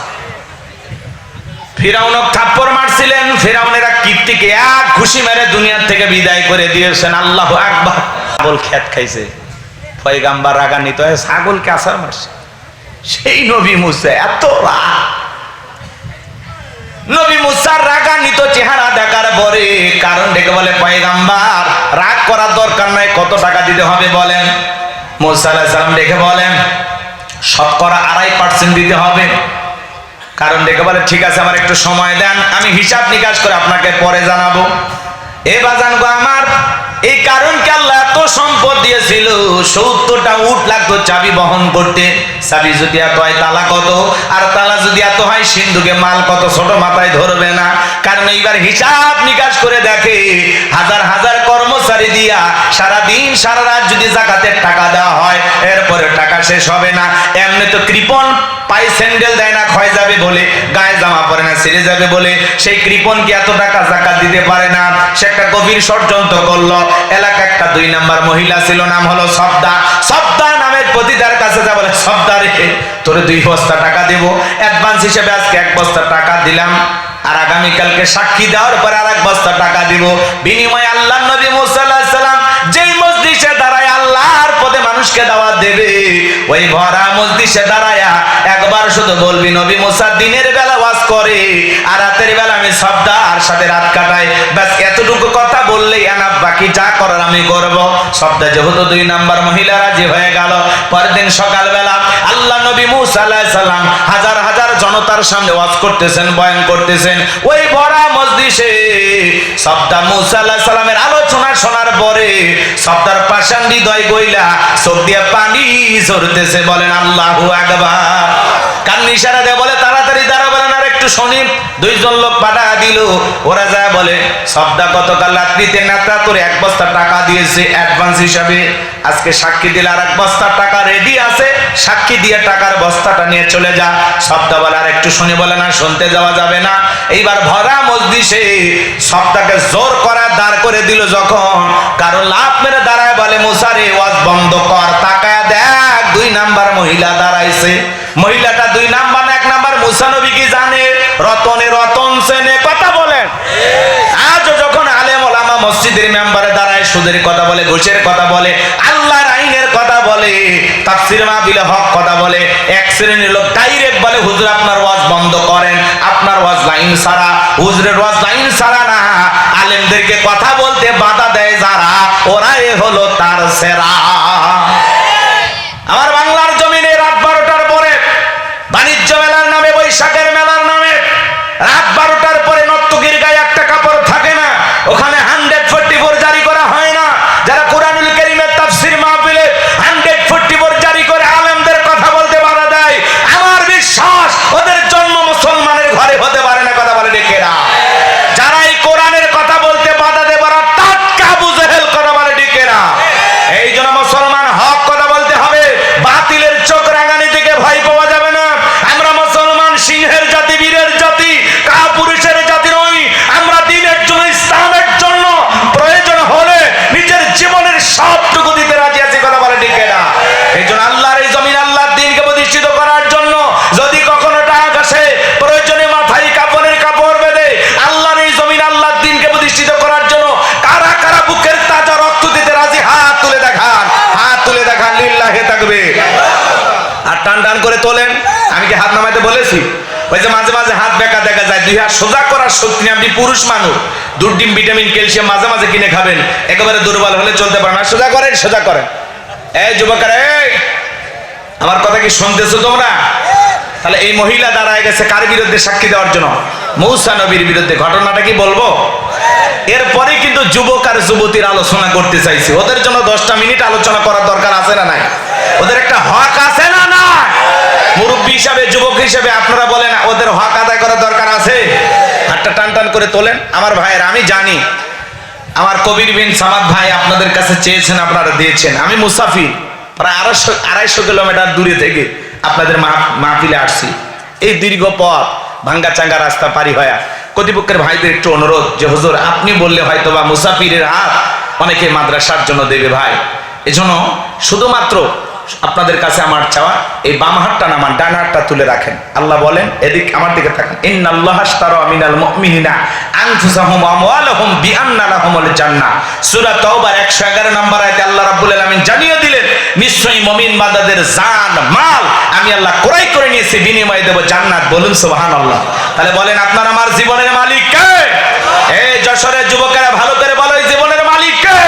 ফিরাউনক থাপ্পড় মারছিলেন, ফিরাউনেরা কীর্তিকে এক ঘুষি মেরে দুনিয়ার থেকে বিদায় করে দিয়েছেন। আল্লাহু আকবার। ছাগল খেত খাইছে, পয়গাম্বার রাগান্বিত হয়ে ছাগলকে আছাড় মারছে। সেই নবী মুসা এত রাগ, নবী মুসার রাগান্বিত চেহারা দেখার পরে কারণ ডেকে বলে, পয়গাম্বার রাগ করার দরকার নাই, কত টাকা দিতে হবে বলেন? মুসা আলাইহিস সালাম ডেকে বলেন, শতকরা 2.5% দিতে হবে। কারণ ডেকে বলে, ঠিক আছে, আমার একটু সময় দেন, আমি হিসাব নিকাশ করে আপনাকে পরে জানাবো। এ বাজান গো আমার, এই কারণকে আল্লাহ এত সম্পদ দিয়েছিল, 70টা উট লাগতো চাবি বহন করতে। চাবি যদি এত হয় তালা কত, আর তালা যদি এত হয় সিন্ধুকে মাল কত, ছোট মাথায় ধরবে না। কারণ এইবার হিসাব নিকাশ করে দেখে, হাজার হাজার কর্মচারী দিয়া সারাদিন সারা রাত যদি জাকাতের টাকা দেওয়া হয়, এরপরে টাকা শেষ হবে না। এমনি তো কৃপণ পায়ে স্যান্ডেল দেয় না, ক্ষয় যাবে বলে, গায়ে জামা পরে না, ছিঁড়ে যাবে বলে, সেই কৃপণ কি এত টাকা জাকাত দিতে পারে না? সে একটা গভীর ষড়যন্ত্র করলো। এলাকা একটা 2 নাম্বার মহিলা ছিল, নাম হলো সবদা। সবদা নামের পতিতার কাছে যা বলে, সবদা রে, তোরে 2 বস্তা টাকা দেব, অ্যাডভান্স হিসেবে আজকে 1 বস্তা টাকা দিলাম, আর আগামীকালকে সাক্ষী দেওয়ার পরে আর 1 বস্তা টাকা দিব। বিনিময়ে আল্লাহর নবী মুসা আলাইহিস সালাম যেই মজলিসে দাঁড়ায় আল্লাহর পদে মানুষকে দাওয়াত দেবে, ওই ভরা মজলিসে দাঁড়ায়া একবার শুধু বলবি, নবী মুসা দিনের বেলা ওয়াজ করে আর রাতের বেলা আমি সবদার সাথে রাত কাটাই, ব্যাস এতটুকু কথা বললেই এনাফ, বাকি যা করার আমি করব। সবদা যেহেতু 2 নাম্বার মহিলা রাজি হয়ে গেল। পরের দিন সকালবেলা আল্লাহ নবী মুসা আলাইহিস সালাম হাজার হাজার জনতার সামনে ওয়াজ করতেছেন, বয়ান করতেছেন। ওই ভরা মজলিসে সবদা মুসা আলাইহিস সালামের আলোচনা শোনার পরে সবদার পাষাণ হৃদয় গইলা চোখ দিয়ে পানি ঝরতেছে। বলেন আল্লাহু আকবার। কান ইশারা দিয়ে বলে, তাড়াতাড়ি দাঁড়া, বলেন আর একটু শুনি। 2 জন লোক পাঠা দিল। ওরা যায় বলে, সবদা গতকাল রাত্রিতে নেতা তোরে 1 বস্তা টাকা দিয়েছে অ্যাডভান্স হিসাবে, আজকে সাক্ষী দিলে আর 1 বস্তা টাকা রেডি আছে, সাক্ষী দিয়ে টাকার বস্তাটা নিয়ে চলে যা। সবদা বলে, আর একটু শুনি। বলে না, শুনতে যাওয়া যাবে না। এইবার ভরা মজলিসে সবদাকে জোর করা দাঁড় করে দিল যখন, কারণ লাফ মেরে দাঁড়ায় বলে, মুসা রে ওয়াজ বন্ধ কর, তাকায় দেখ 2 নাম্বার মহিলা দাঁড়াইছে। মহিলাটা 2 নাম্বার না 1 নাম্বার? মুসা নবী কি জানে? রতনে রতন সেনে। কথা বলেন। আজ যখন আলেম ওলামা মসজিদের মেম্বারে দাঁড়ায় সুদের কথা বলে, ঘুষের কথা বলে, আল্লাহর আইনের কথা বলে, তাফসীর মাহফিলে হক কথা বলে, এক শ্রেণীর লোক ডাইরেক্ট বলে, হুজুর আপনার ওয়াজ বন্ধ করেন, আপনার ওয়াজ লাইন ছাড়া। হুজুরের ওয়াজ লাইন ছাড়া না, আলেমদেরকে কথা বলতে বাধা দেয় যারা, ওরাই হলো তার সেরা। আমার বাংলার জমিনে রাত 12টার পরে বাণিজ্য মেলার নামে, বৈশাখের মেলার নামে রাত 12টার পরে নর্তকীর গায়ে একটা কাপড় থাকে না, ওখানে 144 জারি করা হয় না। যারা কুরআনুল কারীমের তাফসীর মাহফিলে 144 জারি করে আলেমদের কথা বলতে বাধা দেয়, আমার বিশ্বাস ওদের জন্ম মুসলমানের ঘরে হতে পারে না। কথা বলে ডেকেরা। যারা এই কোরআনের কথা বলতে বাধা দেয়, ওরা টাটকা আবু জেহেল। কথা বলে ডেকেরা। এই জন্য মুসলমান হক কথা বলতে হবে, বাতিলের চোখ রাঙানি থেকে ভয় পাওয়া যাবে না। আমরা মুসলমান সিংহের জাতি, বীরের জাতি, কাপুরুষের জাতি নই। আমরা দ্বীনের জন্য, ইসলামের জন্য প্রয়োজন হলে নিজের জীবনের সবটুকু দিতে রাজি আছি। কথা বলে ঠিক না? এই জন্য আল্লাহর এই জমিন আল্লাহর দ্বীনকে প্রতিষ্ঠিত করার জন্য যদি কখনো ডাক আসে, প্রয়োজনে মাথায় কাপড়ের কাপড় বেঁধে আল্লাহর এই জমিন আল্লাহর দ্বীনকে প্রতিষ্ঠিত করার জন্য কারা কারা বুকের তাজা রক্ত দিতে রাজি, হাত তুলে দেখান, হাত তুলে দেখান। লিল্লাহি তাকবীর। আর টান টান করে তোলেন। আমি কি হাত নামাইতে বলেছি? ওই যে মাঝে মাঝে হাত বেঁকা দেখা যায়, 2 হাত সোজা করার শক্তি নেই। আপনি পুরুষ মানুষ, দুধ, ডিম, ভিটামিন, ক্যালসিয়াম মাঝে মাঝে কিনে খাবেন, একেবারে দুর্বল হলে চলতে পারেন না। সোজা করেন, সোজা করেন। এই যুবকেরা, আমার কথা কি শুনতেছো তোমরা? তাহলে এই মহিলা দাঁড়ায় গেছে কার বিরুদ্ধে? সাক্ষী দেওয়ার জন্য, মূসা নবীর বিরুদ্ধে। ঘটনাটা কি বলবো? এরপরে কিন্তু যুবক আর যুবতীর আলোচনা করতে চাইছি। ওদের জন্য 10টা মিনিট আলোচনা করার দরকার আছে না নাই? ওদের একটা হক আছে না না? মুরব্বী হিসাবে, যুবক হিসাবে আপনারা বলেন, ওদের হক আদায় করার দরকার আছে? হাতটা টান টান করে তোলেন। আমার ভাইয়ের, আমি জানি আমার কবির বিন সামাদ ভাই আপনাদের কাছে চেয়েছেন, আপনারা দিয়েছেন। আমি মুসাফির, প্রায় 250 কিলোমিটার দূরে থেকে আপনাদের মাহফিলে আসছি। এই দীর্ঘ পথ, ভাঙ্গা চাঙ্গা রাস্তা পারি হয়ে প্রতিপক্ষের ভাইদের একটু অনুরোধ যে হুজুর আপনি বললে হয়তোবা মুসাফিরের হাত অনেকে মাদ্রাসার জন্য দেবে ভাই, এজন্য শুধুমাত্র আপনাদের কাছে আমার চাওয়া এই বাম হাতটা না আমার ডান হাতটা তুলে রাখেন। আল্লাহ বলেন, এদিক আমার দিকে তাকান, ইন্নাল্লাহা আশতারা মিনাল মুমিনিনা আনফুসাহুম ওয়া আমওয়ালাহুম বিআন্না লাহুমুল জান্নাহ। সূরা তাওবার 111 নম্বর আয়াতে আল্লাহ রাব্বুল আলামিন জানিয়ে দিলেন, নিশ্চয়ই মুমিন বান্দাদের জান মাল আমি আল্লাহ ক্রয় করে নিয়েছি, বিনিময়ে দেব জান্নাত। বলুন সুবহানাল্লাহ। তাহলে বলেন আপনার আমার জীবনের মালিক কে? এই যশোরের যুবকেরা ভালো করে বলো, এই জীবনের মালিক কে?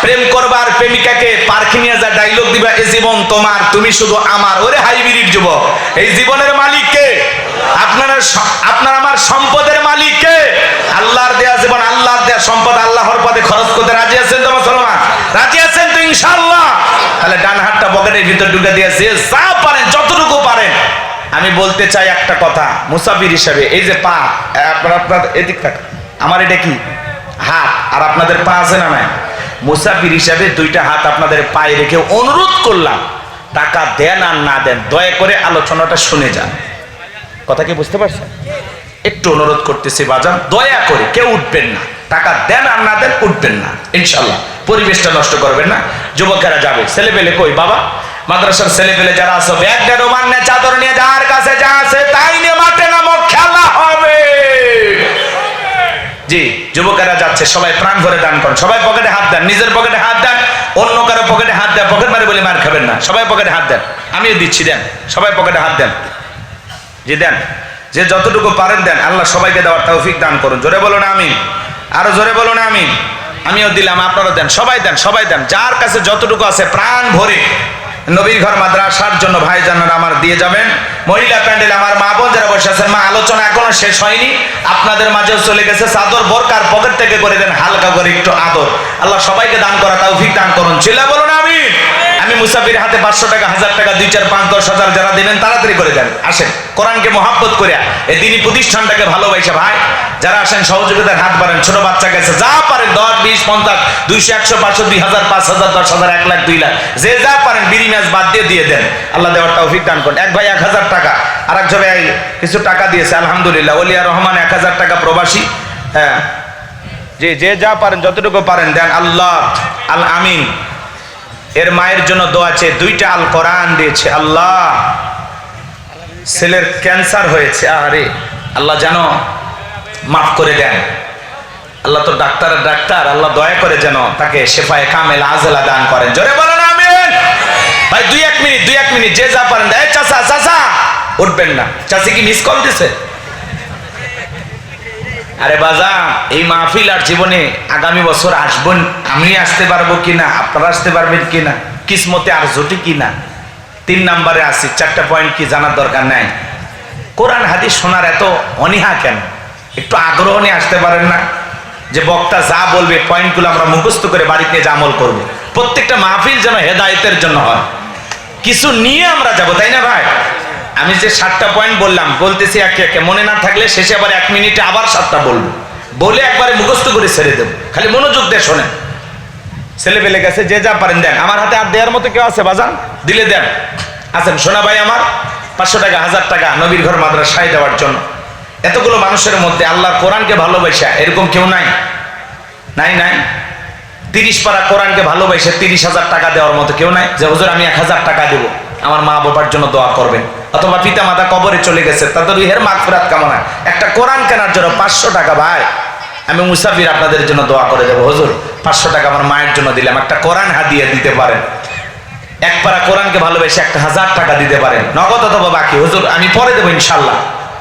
প্রেম করবার প্রেমিকাকে পার্কে নিয়ে যা ডায়লগ দিবা, এই জীবন তোমার, তুমি শুধু আমার। ওরে হাইব্রিড যুবক, এই জীবনের মালিক কে? আপনার আমার সম্পদের মালিক কে? আল্লাহর দেয়া জীবন, আল্লাহর দেয়া সম্পদ আল্লাহর পথে খরচ করতে রাজি আছেন তো মুসলমান? রাজি আছেন তো ইনশাআল্লাহ? তাহলে ডান হাতটা পকেটের ভিতর ঢুকে দিয়েছে, যা পারেন যতটুকু পারেন। আমি বলতে চাই একটা কথা, মুসাফির হিসাবে এই যে পা, আপনার এদিক থাকা, আমার এটা কি হাত, আর আপনাদের পা আছে না নাই? মুসাফির হিসাবে দুইটা হাত আপনাদের পায়ে রেখে অনুরোধ করলাম, টাকা দেন আর না দেন দয়া করে আলোচনাটা শুনে যান। কথা কি বুঝতে পারছেন? একটু অনুরোধ করতেছি বাজান, দয়া করে কেউ উঠবেন না, টাকা দেন আর না দেন উঠবেন না ইনশাল্লাহ। পরিবেশটা নষ্ট করবেন না। যুবকেরা যাবে, ছেলেপেলে কই বাবা? মাদ্রাসার ছেলেপেলে যারা আছে ব্যাগটা রোমান নিয়ে চাদর নিয়ে যার কাছে যা আছে তাই নিয়ে মাঠে নামো, খেলা হবে। জি, যুবকেরা যাচ্ছে, সবাই প্রাণ ভরে দান করেন, সবাই পকেটে হাত দেন, নিজের পকেটে হাত দেন, অন্য কারো পকেটে হাত দেন, পকেট মারে বলে মার খাবেন না, সবাই পকেটে হাত দেন, আমিও দিচ্ছি, দেন সবাই পকেটে হাত দেন। জি দেন, যে যতটুকু পারেন দেন, আল্লাহ সবাইকে দেওয়ার তৌফিক দান করুন। জোরে বলুন আমিন, আরো জোরে বলুন আমিন। আমিও দিলাম, আপনারা দেন, সবাই দেন, সবাই দেন, যার কাছে যতটুকু আছে প্রাণ ভরে নবীর ঘর মাদ্রাসার জন্য ভাই জানারা আমার দিয়ে যাবেন। মহিলা প্যান্ডেল আমার মা বোন যারা বসে আছেন, মা আলোচনা এখনো শেষ হয়নি, আপনাদের মাঝেও চলে গেছে চাদর, বোরকার পকেট থেকে করে দেন হালকা করে একটু আদর। আল্লাহ সবাইকে দান করা তৌফিক দান করুন। চিল্লা বলুন আমিন। আমি মুসাফির হাতে 500 টাকা, 1000 টাকা, 2, 4, 5, 10 হাজার যারা দিবেন তাড়াতাড়ি করে দেন। আসেন কোরআনকে মহাব্বত করে এই দিনী প্রতিষ্ঠানটাকে ভালোবাসা ভাই যারা আসেন সহযোগিতার হাত বাড়েন। ছোট বাচ্চা গেছে, যা পারেন 10, 20, 50, 200, 100, 500, 2000, 5000, 10,000, 1 লাখ, 2 লাখ, যে যা পারেন বিড়ি ম্যাচ বাদ দিয়ে দেন। আল্লাহ দেওয়ার তৌফিক দান করুন। এক ভাই 1000 টাকা, আর এক ভাই কিছু টাকা দিয়েছে আলহামদুলিল্লাহ। ওলিয়া রহমান 1000 টাকা প্রবাসী। হ্যাঁ জি, যে যা পারেন যতটুকু পারেন দেন। আল্লাহ আল আমিন। এর মায়ের জন্য দোয়া চেয়ে 2টা আল কোরআন দিয়েছে। আল্লাহ ছেলের ক্যান্সার হয়েছে, আরে আল্লাহ যেন মাফ করে দেন। আল্লাহ তো ডাক্তারের ডাক্তার, আল্লাহ দয়া করে যেন তাকে শেফায়ে কামেল আজলা দান করেন। জোরে বলেন আমিন। ভাই 2-1 মিনিট যে যা পারেন। এই চাচা উঠবেন না, চাচি কি মিস কল দিছে? আরে বাজা, এই মাহফিল আর জীবনে আগামী বছর আসবেন, আমি আসতে পারবো কিনা, আপনারা আসতে পারবেন কিনা, কিসমতে আর জুটি কিনা। 3 নম্বরে আসি। 4টা পয়েন্ট কি জানার দরকার নাই? কোরআন হাদিস শোনার এত অনীহা কেন? একটু আগ্রহ নিয়ে আসতে পারেন না? যে বক্তা যা বলবে পয়েন্টগুলো আমরা মুখস্থ করে বাড়িতে নিয়ে আমল করব। প্রত্যেকটা মাহফিল যেন হেদায়েতের জন্য হয়, কিছু নিয়ে আমরা যাব, তাই না ভাই? আমি যে 7টা পয়েন্ট বললাম, বলতেছি একে একে, মনে না থাকলে শেষে আবার 1 মিনিটে আবার 7টা বলবো, বলে একবারে মুখস্থ করে ছেড়ে দেবো। খালি মনোযোগ দিয়ে শোনেন। ছেলে পেলে গেছে, যে যা পারেন দেন। আমার হাতে আর দেওয়ার মতো কেউ আছে বাজান? দিলে দেন। আছেন সোনা ভাই আমার? 500 টাকা, 1000 টাকা নবীর ঘর মাদ্রাসায় দেওয়ার জন্য। এতগুলো মানুষের মধ্যে আল্লাহর কোরআনকে ভালোবাসা এরকম কেউ নাই? নাই 30 পারা কোরআনকে ভালোবাসে 30,000 টাকা দেওয়ার মতো কেউ নাই? যে হুজুর আমি 1000 টাকা দেবো, আমার মা বাবার জন্য দোয়া করবেন, অথবা পিতা মাতা কবরে চলে গেছে তাদের রুহের মাগফিরাত কামনায় একটা কোরআন কেনার জন্য 500 টাকা। ভাই আমি মুসাফির, আপনাদের জন্য দোয়া করে দেবো। হুজুর 500 টাকা আমার মায়ের জন্য দিলাম, একটা কোরআন হাদিয়া দিতে পারেন। 1 পারা কোরআনকে ভালোবেসে 1000 টাকা দিতে পারেন, নগদ অথবা বাকি। হুজুর আমি পরে দেবো ইনশাল্লাহ।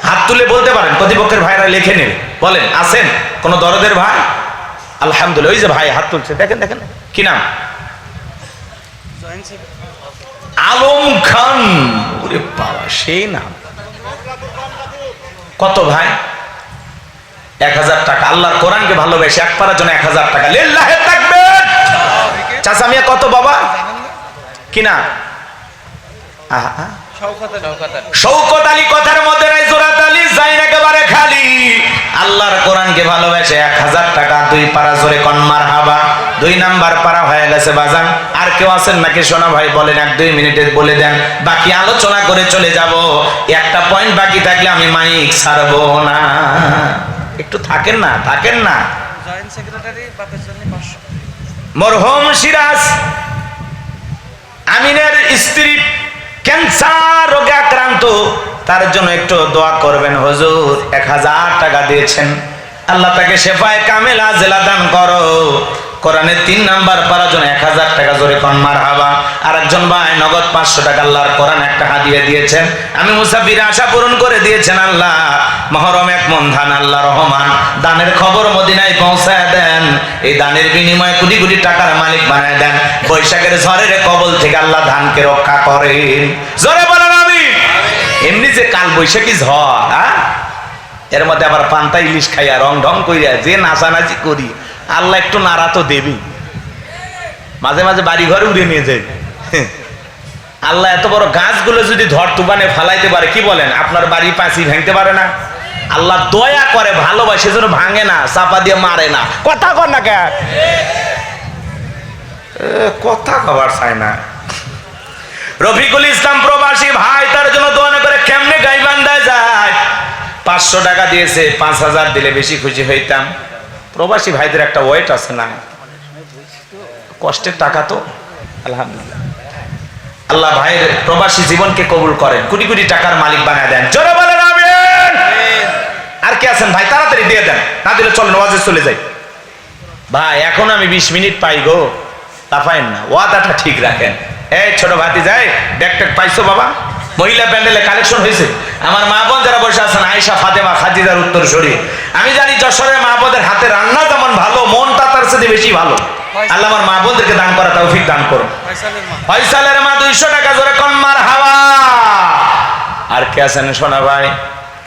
হাত তুলে বলতে পারেন, প্রতিপক্ষের ভাইরা লিখে নেন। বলেন আছেন কোন দরদের ভাই? আলহামদুলিল্লাহ। ওই যে ভাই হাত তুলছে, দেখেন কি নাম? আলম খান। ওরে বাবা, সেই নাম। কত ভাই? 1000 টাকা। আল্লাহর কোরআনকে ভালোবেসে 1 পারার জন্য 1000 টাকা। লিল্লাহি তাকবীর। চাচা মিয়া কত বাবা? কি না? শওকত আলী কথার মধ্যে নাই, জোরাত আলী যাই একেবারে খালি। আল্লাহর কোরআনকে ভালোবেসে 1000 টাকা। 2 পারা জোরে কোন মারহাবা। 2 নাম্বার পারা হয়ে গেছে বাজান। আর কেউ আছেন নাকি সোনা ভাই? বলেন 1-2 মিনিটে বলে দেন, বাকি আলোচনা করে চলে যাব। একটা পয়েন্ট বাকি থাকলে আমি মাইক ছাড়বো না। একটু থাকেন না জয়েন্ট সেক্রেটারি বাপের জন্য 500। মরহুম সিরাজ আমিনের স্ত্রী ক্যান্সার রোগে আক্রান্ত, তার জন্য একটু দোয়া করবেন হুজুর। 1000 টাকা দিয়েছেন, আল্লাহ তাকে শেফায়ে কামেলা জেলা দান করো। কোরআনের 3 নাম্বার পারার জন্য 1000 টাকা জোরে কোন মারহাবা। আরেকজন ভাই নগদ 500 টাকা আল্লাহর কোরআন একটা হাদিয়া দিয়েছেন, আমি মুসাফির আশা পূরণ করে দিয়েছেন। আল্লাহ মহরম 1 মন ধান আল্লাহ রহমান দানের খবর মদিনায় পৌঁছায় দেন, এই দানের বিনিময়ে কোটি কোটি টাকার মালিক বানায় দেন। বৈশাখের ঝড়ের কবল থেকে আল্লাহ ধানকে রক্ষা করেন। জোরে বলেন আমিন। এমনি যে কাল বৈশাখী ঝড়, এর মধ্যে আবার পান্তা ইলিশ খাইয়া রং ঢং করিয়া যে নাচানাচি করি, আল্লাহ একটু নাড়া তো দেবি, মাঝে মাঝে বাড়ি ঘরে উড়ে নিয়ে যায়। আল্লাহ এত বড় গাছগুলো যদি ঝড় তুফানে ফালাইতে পারে, কি বলেন আপনার বাড়ি পাঁচি ভাঙতে পারে না? আল্লাহ দয়া করে ভালোবাসে যেন ভাঙে না, চাপা দিয়ে মারে না। কথা কর না কে, কথা কবার চায় না। রফিকুল ইসলাম প্রবাসী ভাই, তার জন্য দোয়া করে কেমনে গাইবান্ধায় যায়। 500 টাকা দিয়েছে, 5000 দিলে বেশি খুশি হইতাম। প্রবাসী ভাইদের একটা ওয়েট আছে না, কষ্টের টাকা তো। আলহামদুলিল্লাহ, আল্লাহ ভাইয়ের প্রবাসী জীবনকে কবুল করেন, কোটি কোটি টাকার মালিক বানায় দেন। জোরে বলেন আমিন। আর কে আছেন ভাই, তাড়াতাড়ি দিয়ে দেন, না দিলে চলেন ওয়াজে চলে যাই। ভাই এখন আমি 20 মিনিট পাই গো, তাফাইন না, ওয়াদাটা ঠিক রাখেন। এই ছোট ভাতি যাই, ব্যাগ ট্যাগ পাইছো বাবা? মহিলা প্যান্ডেলে কালেকশন হয়েছে। আমার মা বোন যারা বসে আছেন, আয়েশা, ফাতেমা, খাদিজার উত্তর শরী, আমি জানি যশোরের মা বোনদের হাতে রান্না যেমন ভালো, মনটা তার সাথে বেশি ভালো। আল্লাহ আমার মা বোনদেরকে দান করা তৌফিক দান করুন। ফয়সালের মা 200 টাকা জোরে কোন মারহাবা। আর কে আছেন সোনা ভাই,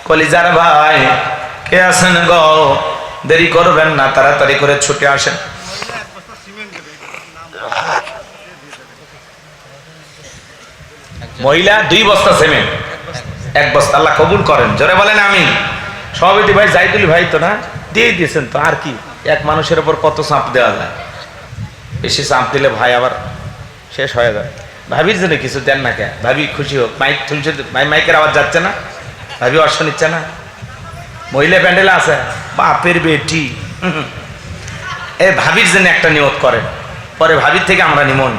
কলিজার ভাই, কে আছেন গো? দেরি করবেন না, তাড়াতাড়ি করে ছুটে আসেন। মহিলা 2 বস্তা সিমেন্ট, 1 বস্তা, আল্লাহ কবুল করেন। জোরে বলেন আমিন। সভাপতি ভাই জাইদুল ভাই তো না দিয়ে দিয়েছেন তো, আর কি এক মানুষের উপর কত চাপ দেওয়া যায়? বেশি চাপ দিলে ভাই আবার শেষ হয়ে যায়। ভাবির জন্য কিছু দেন না কে, ভাবি খুশি হোক। মাইক শুনছে, মাইকের আওয়াজ যাচ্ছে না, ভাবি অর্শ নিচ্ছে না। মহিলা প্যান্ডেলে আছে, বাপের বেটি, এ ভাবির জন্য একটা নিয়ত করে, পরে ভাবির থেকে আমরা নিমন।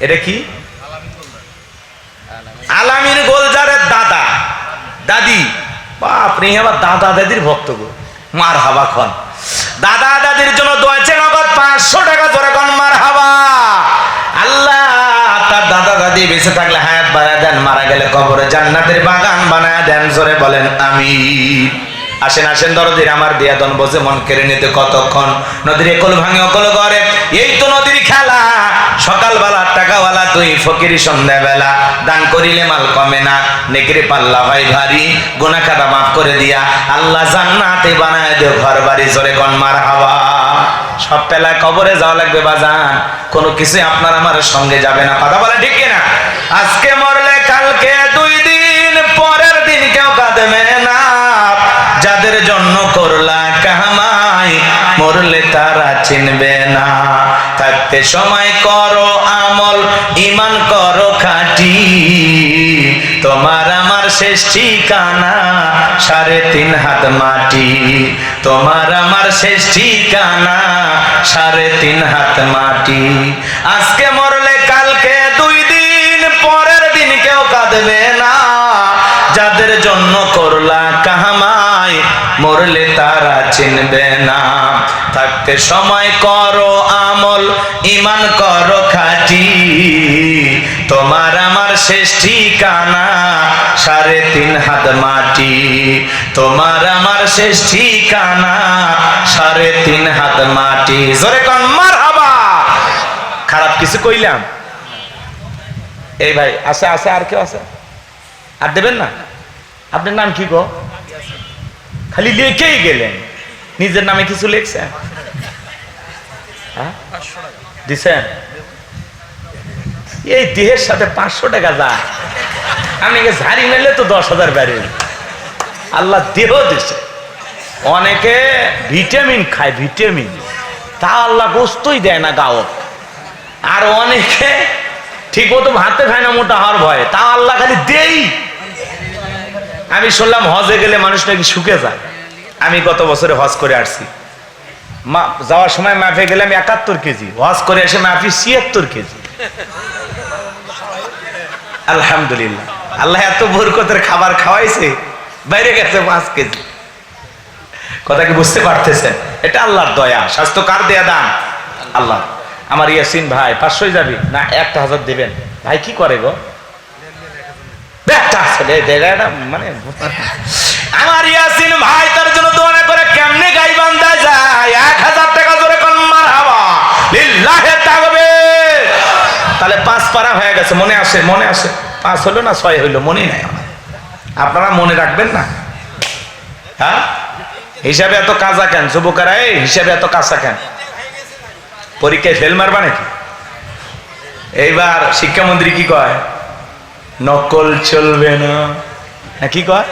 এটা কি? আলামিন গোলজারের দাদা দাদি, বাপরে আবার দাদা দাদির ভক্ত গো, মারহাবা খন। দাদা দাদির জন্য দোয়াছে নগদ 500 টাকা জোরে কোন মারহাবা। আল্লাহ তার দাদা দাদি বেঁচে থাকলে হায়াত বাড়ায় দেন, মারা গেলে কবরে জান্নাতের বাগান বানায় দেন। জোরে বলেন আমিন। আসেন আসেন দরদির আমার বিয়াদন বসে মন কেড়ে নিতে কতক্ষণ। নদীর একল ভাঙে অকল করে, এই তো নদীর খেলা। সকালবেলা টাকাওয়ালা তুই, ফকির সন্ধ্যাবেলা। দান করিলে মাল কমে না, নেকির পাল্লা হয় ভারী। গুনাহ খাতা মাফ করে দিয়া আল্লাহ জান্নাতে বানায় দিও ঘর বাড়ি। জোরে কোন মারহাবা। সব পেলায় কবরে যাওয়া লাগবে বাজান, কোনো কিছু আপনার আমার সঙ্গে যাবে না। কথা বলে ঠিক কিনা? আজকে মরলে কালকে 2 দিন, পরের দিন কেউ কাঁদবে না। যাদের জন্য করলা কামাই, মরলে তারা চিনবে না। থাকতে সময় করো আমল, ঈমান করো খাঁটি। তোমার আমার শেষ ঠিকানা 3.5 হাত মাটি। তোমার আমার শেষ ঠিকানা 3.5 হাত মাটি। আজকে মরলে কালকে 2 দিন, পরের দিন কেউ কাঁদবে না। যাদের জন্য করলা কামাই, মরলে তারা চিনবে না। থাকতে সময় করো আমল, ঈমান করো খাঁটি। তোমার আমার শেষ ঠিকানা 3.5 হাত মাটি। তোমার আমার শেষ ঠিকানা 3.5 হাত মাটি। জোরে কোন মারহাবা। খারাপ কিছু কইলাম? এই ভাই আছে আছে, আর কেউ আছে? আর দেবেন না? আপনার নাম কি গো? খালি লিখেই গেলেন, নিজের নামে কিছু লিখছেন? দিছেন? এই দেহের সাথে 500 টাকা যায়, আমি ঝাড়ি মেলে তো 10,000 বেড়ে। আল্লাহ দেহ দিছে। অনেকে ভিটামিন খায়, ভিটামিন, তা আল্লাহ গোস্তই দেয় না গাও। আর অনেকে ঠিক মতো ভাতে খায় না মোটা হওয়ার ভয়ে, তা আল্লাহ খালি দেই। আমি শুনলাম হজে গেলে মানুষ নাকি শুকে যায়, আমি গত বছরে হজ করে আসছি, যাওয়ার সময় মাফে গেলাম 71 কেজি, হজ করে এসে মাফি 76 কেজি। আলহামদুলিল্লাহ, আল্লাহ এত বরকতের খাবার খাওয়াইছে, বাইরে গেছে 5 কেজি। কথা কি বুঝতে পারতেছেন? এটা আল্লাহর দয়া। স্বাস্থ্য কার দেয়া দান? আল্লাহ। আমার ইয়াসিন ভাই 500 যাবি না 1000 দিবেন ভাই? কি করে গো মানে আমার ইয়াসিন ভাই তার জন্য দোয়া করে কেমনে গাই বান্ধা যায়? 1000 টাকা জোরে কোন মারহাবা লিল্লাহি তাকবীর। তাহলে 5 পারা হয়ে গেছে, মনে আসে? মনে আসে? 5 হলো না 6 হইলো? মনে নাই আমার। আপনারা মনে রাখবেন না? হ্যাঁ, হিসাবে এত কাজা কেন যুবকেরা? এই হিসাবে এত কাঁচা কেন? পরীক্ষায় ফেল মারবা নাকি? এইবার শিক্ষামন্ত্রী কি কয়? নকল চলবে না। কি কয়?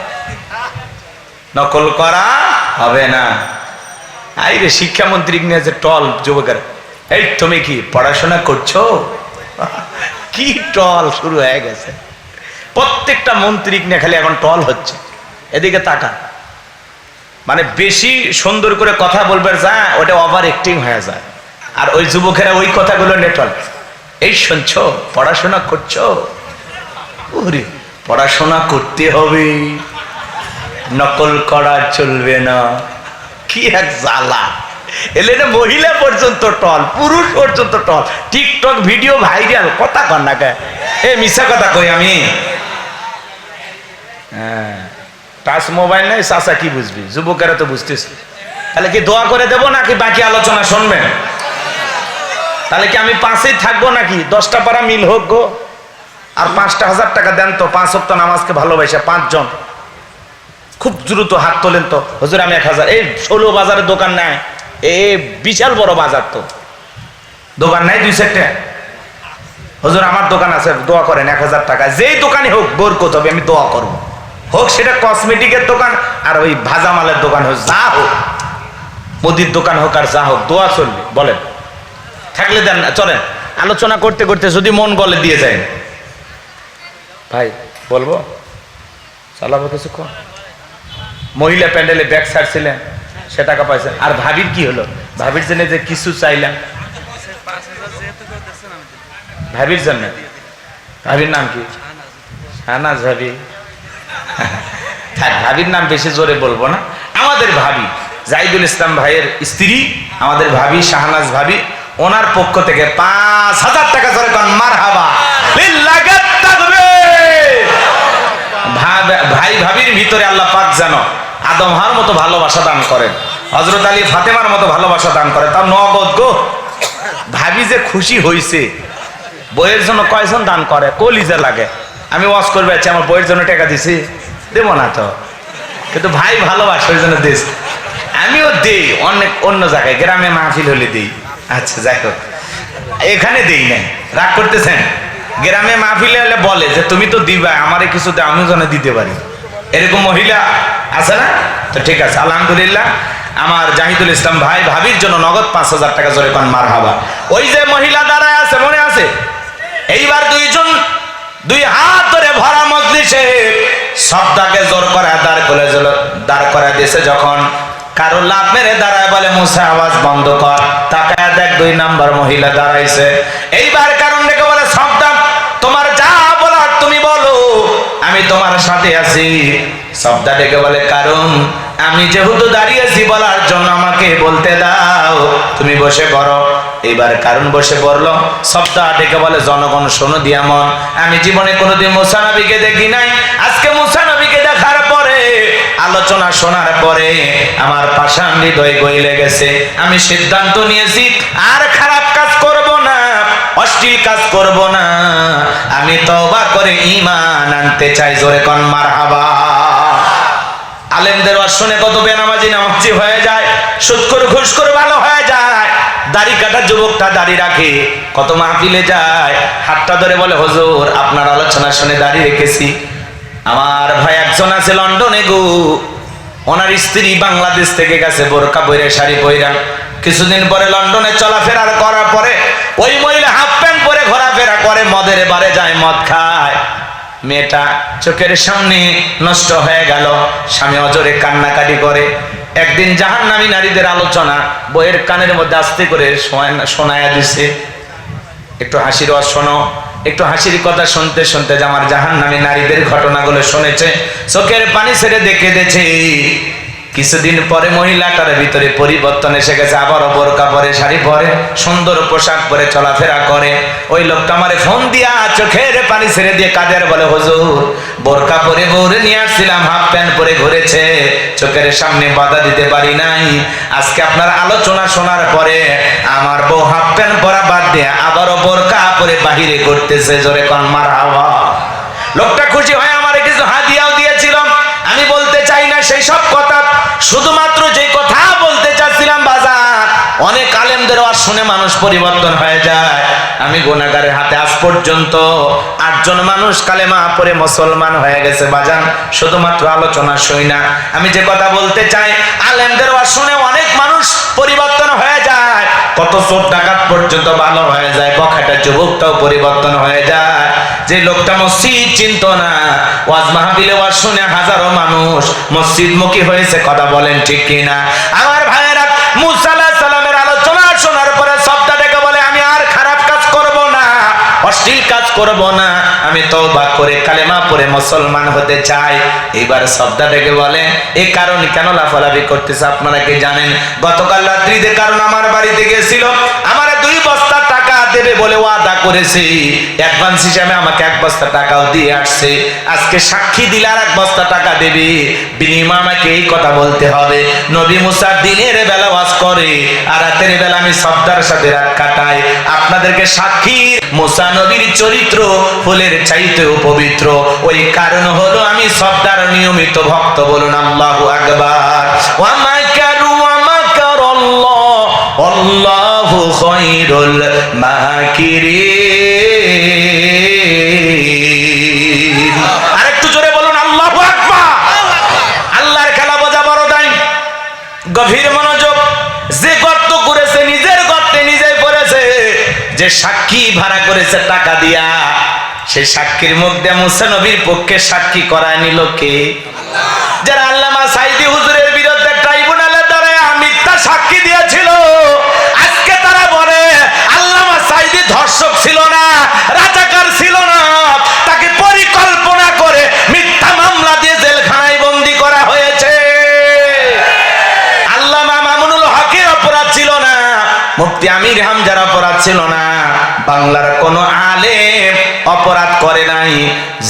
নকল করা হবে না। আইরে শিক্ষামন্ত্রী নিয়ে যে টল যুবকেরা, এই তুমি কি পড়াশোনা করছো? কি টল শুরু হয়ে গেছে। প্রত্যেকটা মন্ত্রী নিয়ে খালি এখন টল হচ্ছে। এদিকে তাকা, মানে বেশি সুন্দর করে কথা বলবে যা, ওটা ওভার অ্যাক্টিং হয়ে যায়। আর ওই যুবকেরা ওই কথাগুলো নেটল, এই শুনছো পড়াশোনা করছো? ওরে পড়াশোনা করতে হবে, নকল করা চলবে না। কি এক জ্বালা! এলে না মহিলা পর্যন্ত টল, পুরুষ পর্যন্ত টল। টিকটক ভিডিও ভাইরাল, কথা কর না কে? এ মিশা কথা কই আমি? হ্যাঁ, টাচ মোবাইল নাই, চাচা কি বুঝবি? যুবকেরা তো বুঝতেছে। তাহলে কি দোয়া করে দেবো নাকি বাকি আলোচনা শুনবেন? তাহলে কি আমি 5-এই থাকবো নাকি? 10টা পারা মিল হোক গো। আর 5,000 টাকা দেন তো, 5 ওয়াক্ত নামাজকে ভালোবাসে 5 জন। খুব দ্রুত হাত তোলেন তো। হুজুর আমি 1000। এই 16 বাজারে দোকান নাই, এ বিশাল বড় বাজার, তো দোকান নাই 2-4টা। হুজুর আমার দোকান আছে, দোয়া করেন 1000 টাকা। যেই দোকানে হোক বরকত হবে, আমি দোয়া করবো। হোক সেটা কসমেটিকের দোকান আর ওই ভাজা মালের দোকান হোক, যা হোক, মুদির দোকান হোক আর যা হোক, দোয়া চলবে। বলেন থাকলে দেন, চলেন আলোচনা করতে করতে যদি মন গলে দিয়ে যায়। ভাই বলবো চালাবো কিছুক্ষণ। মহিলা প্যান্ডেলে ব্যাগ ছাড়ছিলেন, সে টাকা পাইছেন। আর ভাবির কি হলো? ভাবির জন্য যে কিছু চাইলাম, ভাবির জন্য। ভাবির নাম কি? শাহনাজ ভাবি। ভাবির নাম বেশি জোরে বলবো না। আমাদের ভাবি জাহিদুল ইসলাম ভাইয়ের স্ত্রী, আমাদের ভাবি শাহনাজ ভাবি, ওনার পক্ষ থেকে 5,000 টাকা জোরে কোন মারহাবা লিল্লাহি তাকবীর। ভাই ভাবির ভিতরে আল্লাহ পাক যেন আদম হাওয়ার মতো ভালোবাসা দান করেন, হযরত আলী ফাতেমার মতো ভালোবাসা দান করেন। তার নগদ গো। ভাবি যে খুশি হইছে। বইয়ের জন্য কয়জন দান করে? কলিজা লাগে। আমি ওয়াজ করবে আছি, আমার বইয়ের জন্য টাকা দিছি? দেবো না তো, কিন্তু ভাই ভালোবাসে ওই জন্য দিস। আমিও দেই অনেক অন্য জায়গায়, গ্রামে মাহফিল হলে দিই। আচ্ছা যাই হোক, এখানে দেই নাই, রাগ করতেছেন? গ্রামে মাহফিলে হলে বলে যে তুমি তো দিবা, আমারে কিছু দে, আমিও যেন দিতে পারি। এরকম মহিলা আছে না? তো ঠিক আছে, আলহামদুলিল্লাহ। আমার জাহিদুল ইসলাম ভাই ভাবির জন্য নগদ 5,000 টাকা জোরে কোন মারহাবা। ওই যে মহিলা দাঁড়ায় আছে, মনে আছে? এইবার দুইজন 2 হাত ধরে ভরা মজলিসে শব্দকে জোর করে দাঁড় করে দিয়েছে। যখন কারো লাভ মেরে দাঁড়ায় বলে মুসা আওয়াজ বন্ধ কর, তাকায় দেখ 2 নাম্বার মহিলা দাঁড়াইছে। এইবার কারণ দেখে বলে শব্দ তোমার যা বলার তুমি বলো, আমি তোমার সাথে আছি। শব্দ ডেকে বলে কারণ আমি যেহেতু দাঁড়িয়েছি বলার জন্য আমাকে বলতে দাও, তুমি বসে পড়ো। এবার কারণ বসে পড়লো। শব্দ ডেকে বলে জনগণ শোনো দিয়া মন, আমি জীবনে কোনোদিন মুসা নবীকে দেখি নাই। আজকে মুসা নবীকে দেখার পরে, আলোচনা শোনার পরে আমার পাষাণ হৃদয় গইলে গেছে। আমি সিদ্ধান্ত নিয়েছি আর খারাপ কাজ করব না, অশ্লীল কাজ করব না। আমি তওবা করে ঈমান আনতে চাই। জোরে কোন মারহাবা। আলেমদের ওয়াজ শুনে কত বেনামাজি নামাজি হয়ে যায়, সুদখোর ঘুষখোর ভালো হয়ে যায়। দাড়ি কাটা যুবকটা দাড়ি রাখে, কত মাহফিলে যায়, হাতটা ধরে বলে হুজুর আপনার আলোচনা শুনে দাড়ি রেখেছি। আমার ভাই একজন আছে লন্ডনে গো, ওনার স্ত্রী বাংলাদেশ থেকে গেছে বোরকা পরে শাড়ি পইরা। কিছুদিন পরে লন্ডনে চলাফেরা করার পরে ওই মহিলা হাফ প্যান্ট পরে ঘোরাফেরা করে, মদের বারে যায়, মদ খায়। মেয়েটা চোখের সামনে নষ্ট হয়ে গেল, স্বামী অজরে কান্নাকাটি করে। একদিন জাহান্নামী নারীদের আলোচনা বইয়ের কানের মধ্যে আস্তে করে শোনায়া দিছে, একটু হাসির ওয়াজ শোনো। একটু হাসির কথা শুনতে শুনতে যে আমার জাহান্নামী নারীদের ঘটনাগুলো শুনেছে, চোখের পানি ছেড়ে দেখে দিয়েছে। কিছুদিন পরে মহিলাটার ভিতরে পরিবর্তন এসে গেছে, আবারও বোরকা পরে, শাড়ি পরে, সুন্দর পোশাক পরে চলাফেরা করে। ওই লোকটা আমারে ফোন দিয়া চোখের পানি ছেড়ে দিয়ে কাদের বলে, হুজুর বোরকা পরে বউরে নিয়ে আসছিলাম, হাফ প্যান্ট পরে ঘুরেছে, চোখের সামনে বাধা দিতে পারি নাই। আজকে আপনার আলোচনা শোনার পরে আমার বউ হাফ প্যান্ট পরা বাদ দিয়ে আবারও বোরকা পরে বাহিরে করতেছে। জোরে কোন মারহাবা। লোকটা খুশি হয় আমারে কিছু হাদিয়াও দিয়েছিল। আমি বলতে চাই না সেই সব কথা, শুধুমাত্র যে কথা বলতে চাচ্ছিলাম বাজার, অনেক আলেমদের ওয়াজ শুনে মানুষ পরিবর্তন হয়ে যায়। আমি গুনাহগারের হাতে আজ পর্যন্ত 8 জন মানুষ কালেমা পড়ে মুসলমান হয়ে গেছে বাজান, শুধুমাত্র আলোচনা শুই না। আমি যে কথা বলতে চাই, আলেমদের ওয়াজ শুনে অনেক মানুষ পরিবর্তন হয়ে যায়, কত চোর ডাকাত পর্যন্ত ভালো হয়ে যায়, বখাটা যুবকটাও পরিবর্তন হয়ে যায়। যে লোকটা মসজিদ চিনত না, ওয়াজ মাহফিলে ওয়াজ শুনে হাজারো মানুষ মসজিদমুখী হয়েছে। কথা বলেন ঠিক কিনা? আমার ভাইয়েরা, মুসা আলাইহিস সালামের আলোচনা শোনার পরে সবটা দেখে বলে, আমি আর খারাপ কাজ করব না, অশ্লীল কাজ করব না, আমি তওবা করে কালেমা পড়ে মুসলমান হতে চাই। এবার সবটা দেখে বলে, এই কারণ কেন লাফালাফি করতেছে আপনারা কি জানেন? গতকাল রাত্রিতে কারণ আমার বাড়িতে গেছিল, আমার 2 বস্তা টাকা দেবে বলে ওয়াদা করেছে, অ্যাডভান্স হিসেবে আমাকে 1 বস্তা টাকাও দিয়ে আসছে। আজকে সাক্ষী দিলে আর 1 বস্তা টাকা দেবে, বিনিময়ে আমাকে এই কথা বলতে হবে, নবী মুসা দিনের বেলা ওয়াজ করে আর রাতের বেলা আমি সবদার সাথে রাত কাটাই। আপনাদেরকে সাক্ষী, মুসা নবীর চরিত্র ফুলের চাইতেও পবিত্র। ওই কারণ হলো আমি সবদার নিয়মিত ভক্ত। বলুন আল্লাহু আকবার। ওয়া মাকারু ওয়া মাকারাল্লাহ আল্লাহু খায়রুল মাকিরিন। আরেকটু জোরে বলুন আল্লাহু আকবার। আল্লাহর খেলা বোঝা বড় দায়, গভীর মনোযোগ। যে গর্ত করেছে নিজের গর্তে নিজেই পড়েছে, যে সাক্ষী ভাড়া করেছে টাকা দিয়া, সেই সাক্ষীর মুখ দিয়ে মুসা নবীর পক্ষে সাক্ষী করায় নিল কে? যারা আল্লামা সাইদি হুজুরের বিরুদ্ধে ট্রাইব্যুনালে দাঁড়ায় মিথ্যা সাক্ষী দিয়েছিল, আজকে তারা বলে আল্লামা সাইদি ধর্ষক ছিল না, রাজাকার ছিল না, তাকে পরিকল্পনা করে মিথ্যা মামলা দিয়ে জেলখানায় বন্দী করা হয়েছে। আল্লামা মামুনুল হকের অপরাধ ছিল না, মুফতি আমির হামজার অপরাধ ছিল না, বাংলার কোন আলেম অপরাধ করে নাই।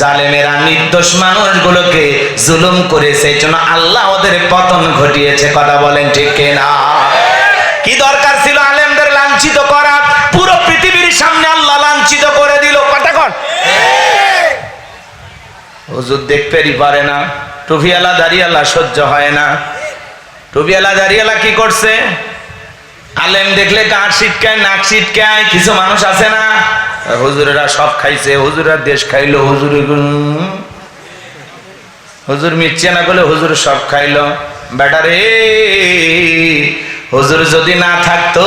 জালেমেরা নির্দোষ মানুষগুলোকে জুলুম করেছে, এই জন্য আল্লাহ ওদের পতন ঘটিয়েছে। কথা বলেন ঠিক কিনা? কি দরকার ছিল আলেমদের লাঞ্ছিত করা? পুরো পৃথিবীর সামনে আল্লাহ লাঞ্ছিত করে দিল। কথা কন। হুজুর দেখতেই পারে না, টুপিওয়ালা দাড়িওয়ালা সহ্য হয় না। টুপিওয়ালা দাড়িওয়ালা কি করছে? আলেম দেখলে গাঁট ছিটকায়, নাক ছিটকায়। কিছু মানুষ আছে না, হুজুরেরা সব খাইছে, হুজুরা দেশ খাইলো, হুজুর মিথ্যা না বলে হুজুর সব খাইলো। বেটারে, হুজুর যদি না থাকতো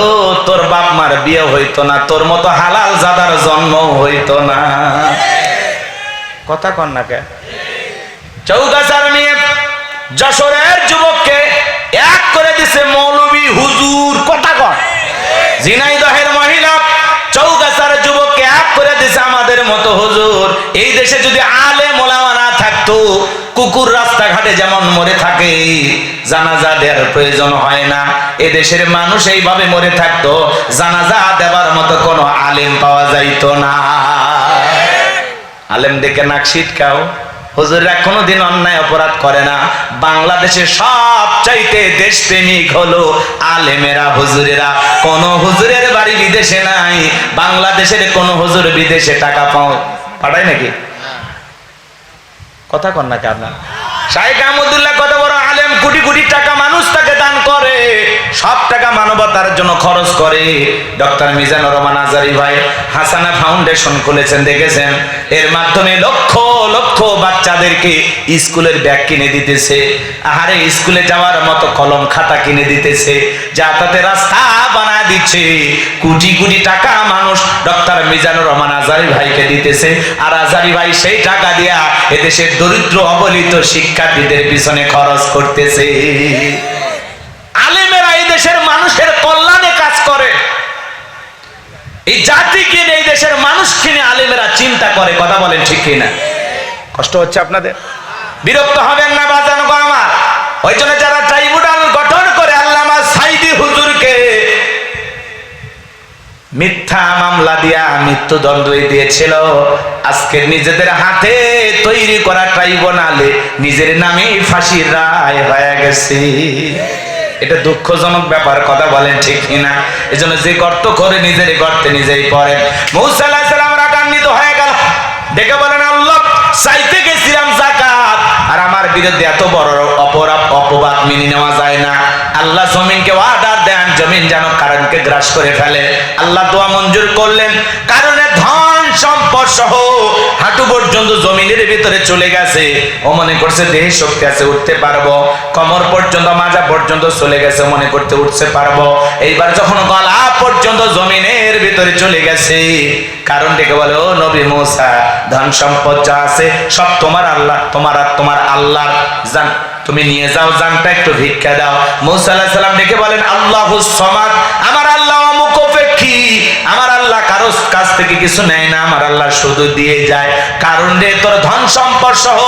তোর বাপ মার বিয়ে হইতো না, তোর মতো হালাল জাদার জন্ম হইতো না। কথা কন না কে? চৌগাছার মেয়ে যশোরের যুবককে এক করে দিছে মৌলবী হুজুর। কথা কন। ঝিনাইদহের মহিলা চৌগাছার যুবককে এক করে দিছে আমাদের মতো হুজুর। এই দেশে যদি আলেম ওলামা না থাকতো, কুকুর রাস্তাঘাটে যেমন মরে থাকে, জানাজা দেওয়ার প্রয়োজন হয় না, এ দেশের মানুষ এইভাবে মরে থাকতো, জানাজা দেওয়ার মতো কোনো আলেম পাওয়া যাইতো না। আলেম দেখে নাক ছিটকাও। হুজুররা কোনোদিন অন্যায় অপরাধ করে না। বাংলাদেশের সবচাইতে দেশপ্রেমিক হলো আলেমেরা, হুজুরেরা। কোন হুজুরের বাড়ি বিদেশে নাই, বাংলাদেশের কোন হুজুর বিদেশে টাকা পাঠায় নাকি? কথা কন না কেন? শাইখ আহমদুল্লাহ কত বড় আলেম, কোটি কোটি টাকা মানুষ তাকে দান করে, সব টাকা মানবতার জন্য খরচ করে। ডক্টর মিজানুর রহমান আজারি ভাই হাসানা ফাউন্ডেশন খুলেছেন, দেখেছেন? এর মাধ্যমে লক্ষ লক্ষ বাচ্চাদেরকে স্কুলের ব্যাগ কিনে দিতেছে, আহারে স্কুলে যাওয়ার মতো কলম খাতা কিনে দিতেছে, যাতায়াতে রাস্তা বানায় দিচ্ছে। কোটি কোটি টাকা মানুষ ডক্টর মিজানুর রহমান আজারি ভাইকে দিতেছে, আর আজারি ভাই সেই টাকা দিয়া এদেশের দরিদ্র অবহেলিত শিক্ষার্থীদের পিছনে খরচ করতেছে। আলেমেরা এই দেশের মানুষের কল্যাণে কাজ করে, এই জাতিকে নিয়ে, এই দেশের মানুষকে নিয়ে আলেমেরা চিন্তা করে। কথা বলেন ঠিক কিনা? কষ্ট হচ্ছে আপনাদের? বিরক্ত হবেন না বাজান গো আমার। ওই জন্য যারা ট্রাইব্যুনাল গঠন করে আল্লামা সাইদি হুজুরকে মিথ্যা মামলা দিয়া মৃত্যুদণ্ড দিয়েছিল, আজকে নিজেদের হাতে তৈরি করা ট্রাইব্যুনালে নিজের নামে ফাঁসির রায় হয়ে গেছে। এটা দুঃখজনক ব্যাপার। কথা বলেন ঠিক কিনা? এজন্য যে গর্ত করে নিজের গর্তে নিজেই পড়েন। মুসা আলাইহিস সালাম রাগান্বিত হয়ে গেল, দেখে বলেন আল্লাহ, চাইতে গেছিলাম যাকাত, আর আমার বিরুদ্ধে এত বড় অপবাদ মেনে নেওয়া যায় না। আল্লাহ জমিনকে অর্ডার দেন, জমিন যেন কারণকে গ্রাস করে ফেলে। আল্লাহ দোয়া মঞ্জুর করলেন, কারণে ধন সম্পদ সহ হাঁটু পর্যন্ত জমিনের ভিতরে চলে গেছে। ও মনে করছে দেহে শক্তি আছে, উঠতে পারবো। কোমর পর্যন্ত, মাজা পর্যন্ত চলে গেছে, মনে করতে উঠতে পারবো। এইবার যখন গলা পর্যন্ত জমিনের ভিতরে চলে গেছে, কারণ ডেকে বলে, ও নবী মুসা, ধন সম্পদ যা আছে সব তোমার আল্লাহ, তোমার আল্লাহর জান, তুমি নিয়ে যাও, জানটা একটু ভিক্ষা দাও। মুসা আলাইহিস সালাম ডেকে বলেন, আল্লাহুস সামাদ, আমার আল্লাহ অমুকপেক্ষী, আমার আল্লাহ কারো কাছ থেকে কিছু নেয় না, আমার আল্লাহ শুধু দিয়ে যায়। কারণ রে, তোর ধন সম্পদ সহ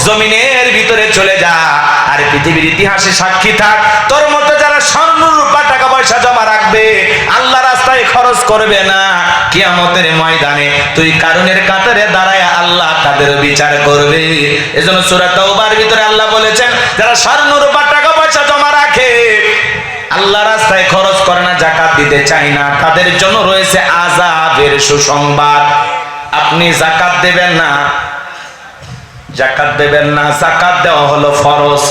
জমিনের ভিতরে চলে যা, আর পৃথিবীর ইতিহাসে সাক্ষী থাক, তোর মতো যারা স্বর্ণ রূপা টাকা পয়সা জমা রাখবে, আল্লাহ রাস্তায় খরচ করবে না, কিয়ামতের ময়দানে তুই কারণের কাতারে দাঁড়ায় আল্লাহ তাদের বিচার করবে। এজন্য সূরা তাওবার ভিতরে আল্লাহ বলেছেন, যারা স্বর্ণ রূপা টাকা পয়সা জমা রাখে, আল্লাহ রাস্তায় খরচ করে না, যাকাত দিতে চায় না, তাদের জন্য রয়েছে আযাবের সুসংবাদ। আপনি যাকাত দেবেন না, যাকাত দেবেন না, যাকাত দেওয়া হলো ফরজ।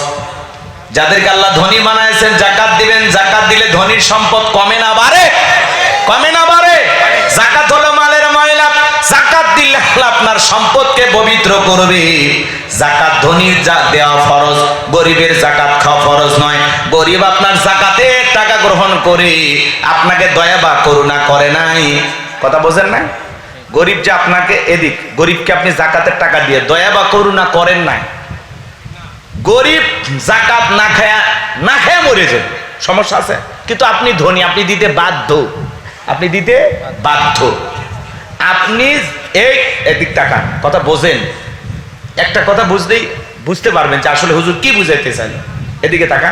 যাদেরকে আল্লাহ ধনী বানাইছেন যাকাত দিবেন, যাকাত দিলে ধনীর সম্পদ কমে না বাড়ে? কমে না বাড়ে? যাকাত হলো মালের ময়লা, যাকাত দিলে আল্লাহ আপনার সম্পদকে পবিত্র করবে। যাকাত ধনীর দেওয়া ফরজ, গরিবের যাকাত খাওয়া ফরজ নয়। গরিব আপনার যাকাতের টাকা গ্রহণ করে আপনাকে দয়া বা করুণা করে নাই। কথা বোঝেন না? গরিব যে আপনাকে, এদিক গরিবকে আপনি যাকাতের টাকা দিয়ে দয়া বা করুণা করেন নাই। গরিব যাকাত না খায়া মরেছে, সমস্যা আছে, কিন্তু আপনি ধনী, আপনি দিতে বাধ্য, আপনি দিতে বাধ্য। আপনি এদিক টাকা, কথা বোঝেন, একটা কথা বুঝতে পারবেন যে আসলে হুজুর কি বুঝাইতে চাইল। এদিকে টাকা,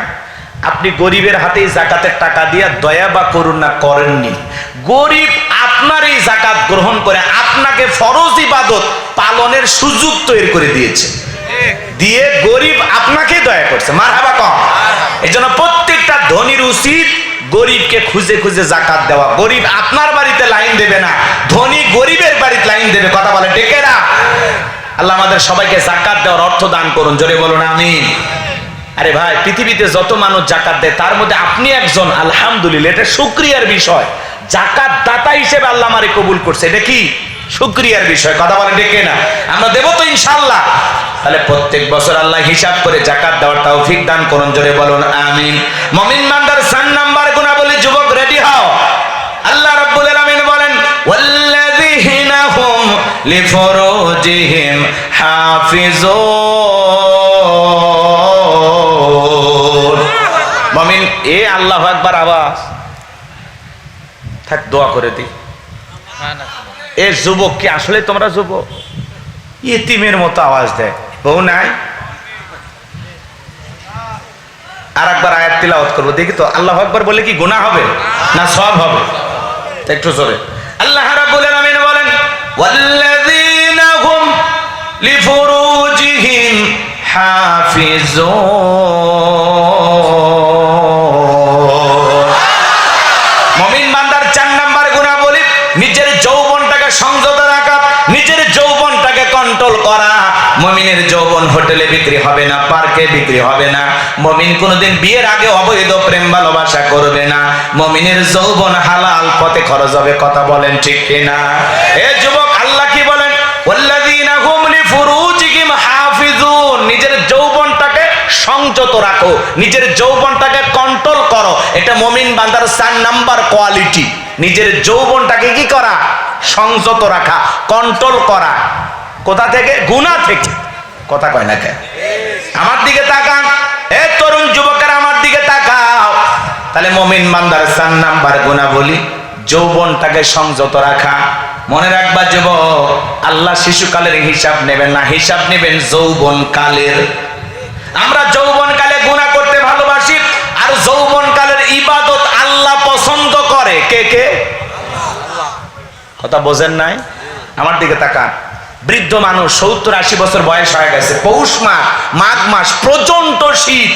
আপনি গরিবের হাতে যাকাতের টাকা দিয়ে দয়া বা করুণা করেননি। গরিব আপনার এই যাকাত গ্রহণ করে আপনাকে ফরজ ইবাদত পালনের সুযোগ তৈরি করে দিয়েছে, দিয়ে গরিব আপনাকে দয়া করছে। মারহাবা কম। এই জন্য প্রত্যেকটা ধনীর উচিত গরিবকে খুঁজে খুঁজে যাকাত দেওয়া। গরিব আপনার বাড়িতে লাইন দেবে না, ধনী গরিবের বাড়িতে লাইন দেবে। কথা বলে ডেকে না। আল্লাহ আমাদের সবাইকে যাকাত দেওয়ার অর্থ দান করুন, জোরে বলুন আমিন। আরে ভাই, পৃথিবীতে যত মানুষ যাকাত দেয় তার মধ্যে আপনি একজন, আলহামদুলিল্লাহ, এটা শুকরিয়ার বিষয়। যাকাত দাতা হিসেবে আল্লাহ আমারে কবুল করছে, এটা কি শুকরিয়ার বিষয়। কথা বলে ডেকে না। আমরা দেব তো ইনশাআল্লাহ। তাহলে প্রত্যেক বছর আল্লাহ হিসাব করে যাকাত দেওয়ার তৌফিক দান করুন, জোরে বলুন আমিন। মুমিন বান্দার 4 নাম্বার গুণাবলী, যুবক রেডি হও। আল্লাহ রাব্বুল আলামিন বলেন, ওয়াল্লাযীনা হুম লিফুরুজিহিম হাফিজুন। মুমিন, এ আল্লাহু আকবার আওয়াজ থাক, দোয়া করে দিই। এ যুবক কি আসলে তোমরা যুবক? ইতিমের মতো আওয়াজ দেয়, বউ নাই। আর একবার আয়াত তিলাওয়াত করবো, দেখি তো আল্লাহু আকবার বলে কি গুনাহ হবে না সওয়াব হবে? একটু জোরে। আল্লাহ রাব্বুল আলামিন বলেন, ওয়াল্লাযীনা হুম লিফুরুজিহিম হাফিজুন। মুমিন বান্দার 4 নাম্বার গুণাবলী, নিজের যৌবনটাকে সংযত রাখা, নিজের যৌবনটাকে কন্ট্রোল করা। মুমিনের যৌবন হোটেলে বিক্রি হবে না, পার্কে বিক্রি হবে না। মুমিন কোনোদিন বিয়ের আগে অবৈধ প্রেম ভালোবাসা করবে না। মুমিনের যৌবন হালাল পথে খরচ হবে। কথা বলেন ঠিক কিনা? এ যুবক, আল্লাহ কি বলেন? ওয়াল্লাযীনা হুম লিফুরুজিহিম হাফিজুন। নিজের যৌবনটাকে সংযত রাখো, নিজের যৌবনটাকে কন্ট্রোল করো। এটা মুমিন বান্দার 4 নাম্বার কোয়ালিটি। নিজের যৌবনটাকে কি করা? সংযত রাখা, কন্ট্রোল করা। কোথা থেকে? গুনাহ থেকে। কথা কয় না কেন? আমার দিকে তাকান, এ তরুণ যুবকেরা আমার দিকে তাকাও। তাহলে মুমিন বান্দার 4 নাম্বার গুনাহ বলি যৌবনটাকে সংযত রাখা। মনে রাখবা যুবক, আল্লাহ শিশুকালের হিসাব নেবেন না, হিসাব নেবেন যৌবনকালের। আমরা যৌবনকালে গুনাহ করতে ভালোবাসি, আর যৌবনকালের ইবাদত আল্লাহ পছন্দ করে। কে কে? কথা বোঝেন নাই? আমার দিকে তাকান। বৃদ্ধ মানুষ 70-80 বছর বয়স হয়ে গেছে, পৌষ মাস, মাঘ মাস, প্রচন্ড শীত।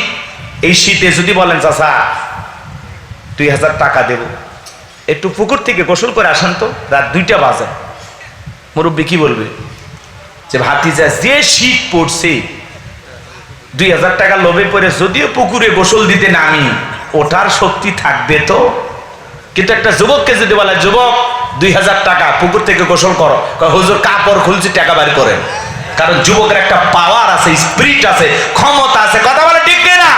এই শীতে যদি বলেন চাচা 2000 টাকা দেব, একটু পুকুর থেকে গোসল করে আসেন তো, রাত 2টা বাজে, মুরব্বী কি বলবে? যে ভাতিজা যে শীত পড়ছে, 2000 টাকা লোভে পড়ে যদিও পুকুরে গোসল দিতে নামি, ওঠার শক্তি থাকবে তো? কিন্তু একটা যুবককে যদি বলে, যুবক 2000 টাকা পুকুর থেকে গোসল করো, হুজুর কাপড় খুলছি, টাকা বের করেন। কারণ যুবকের একটা পাওয়ার আছে, স্পিরিট আছে, ক্ষমতা আছে। কথা বলে ঠিক না?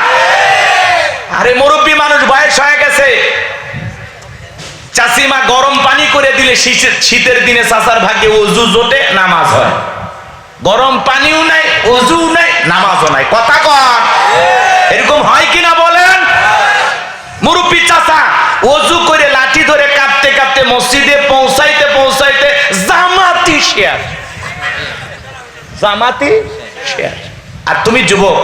আরে মুরব্বী মানুষ, বয়স হয়ে গেছে, চাষিমা গরম পানি করে দিলে শীতের দিনে চাষার ভাগ্যে ওযু জোটে, নামাজ হয়। গরম পানিও নাই, ওযু নাই, নামাজও নাই। কথা কন, এরকম হয় কিনা বলেন? মুরব্বী চাচা ওযু করে লাঠি ধরে কাঁপতে কাঁপতে মসজিদে পৌঁছাইতে পৌঁছাইতে জামাতি শেষ, জামাতি শেষ। আর তুমি যুবক,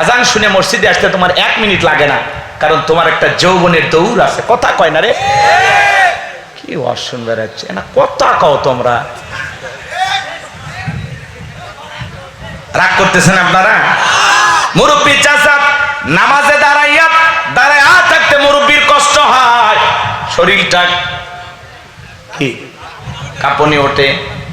আজান শুনে মসজিদে আসতে তোমার 1 মিনিট লাগে না, কারণ তোমার একটা যৌবনের দৌড় আছে। কথা কয় না রে? কি অসুন্দর হচ্ছে না, কথা কও তোমরা। রাগ করতেছেন আপনারা? মুরব্বী চাচা নামাজে দাঁড়াইয়া থাকতে মুরব্বীর কষ্ট হয়, শরীরটা কি কাঁপুনি ওঠে,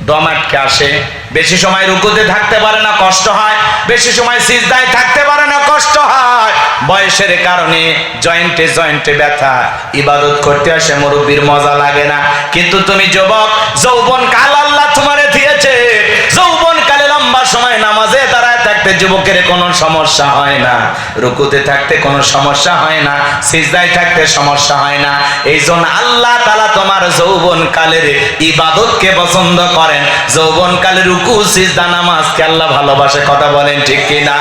দম আটকে আসে, বেশি সময় রুকুতে থাকতে পারে না, কষ্ট হয়, বেশি সময় সিজদায় থাকতে পারে না, কষ্ট হয়। বয়সের কারণে জয়েন্টে জয়েন্টে ব্যথা, ইবাদত করতে আসে মুরব্বীর মজা লাগে না। কিন্তু তুমি যুবক, যৌবন কাল আল্লাহ তোমারে দিয়েছে, যৌবন কালে লম্বা সময় নামাজে দাঁড়ায় থাকতে যুবকের কোনো সমস্যা হয় না, রুকুতে থাকতে কোনো সমস্যা হয় না, সিজদায় থাকতে সমস্যা হয় না। এই জন্য আল্লাহ তাআলা তোমার যৌবন কালের ইবাদতকে পছন্দ করেন। যৌবন কালের রুকু সিজদা নামাজকে আল্লাহ ভালোবাসে। কথা বলেন ঠিক কিনা?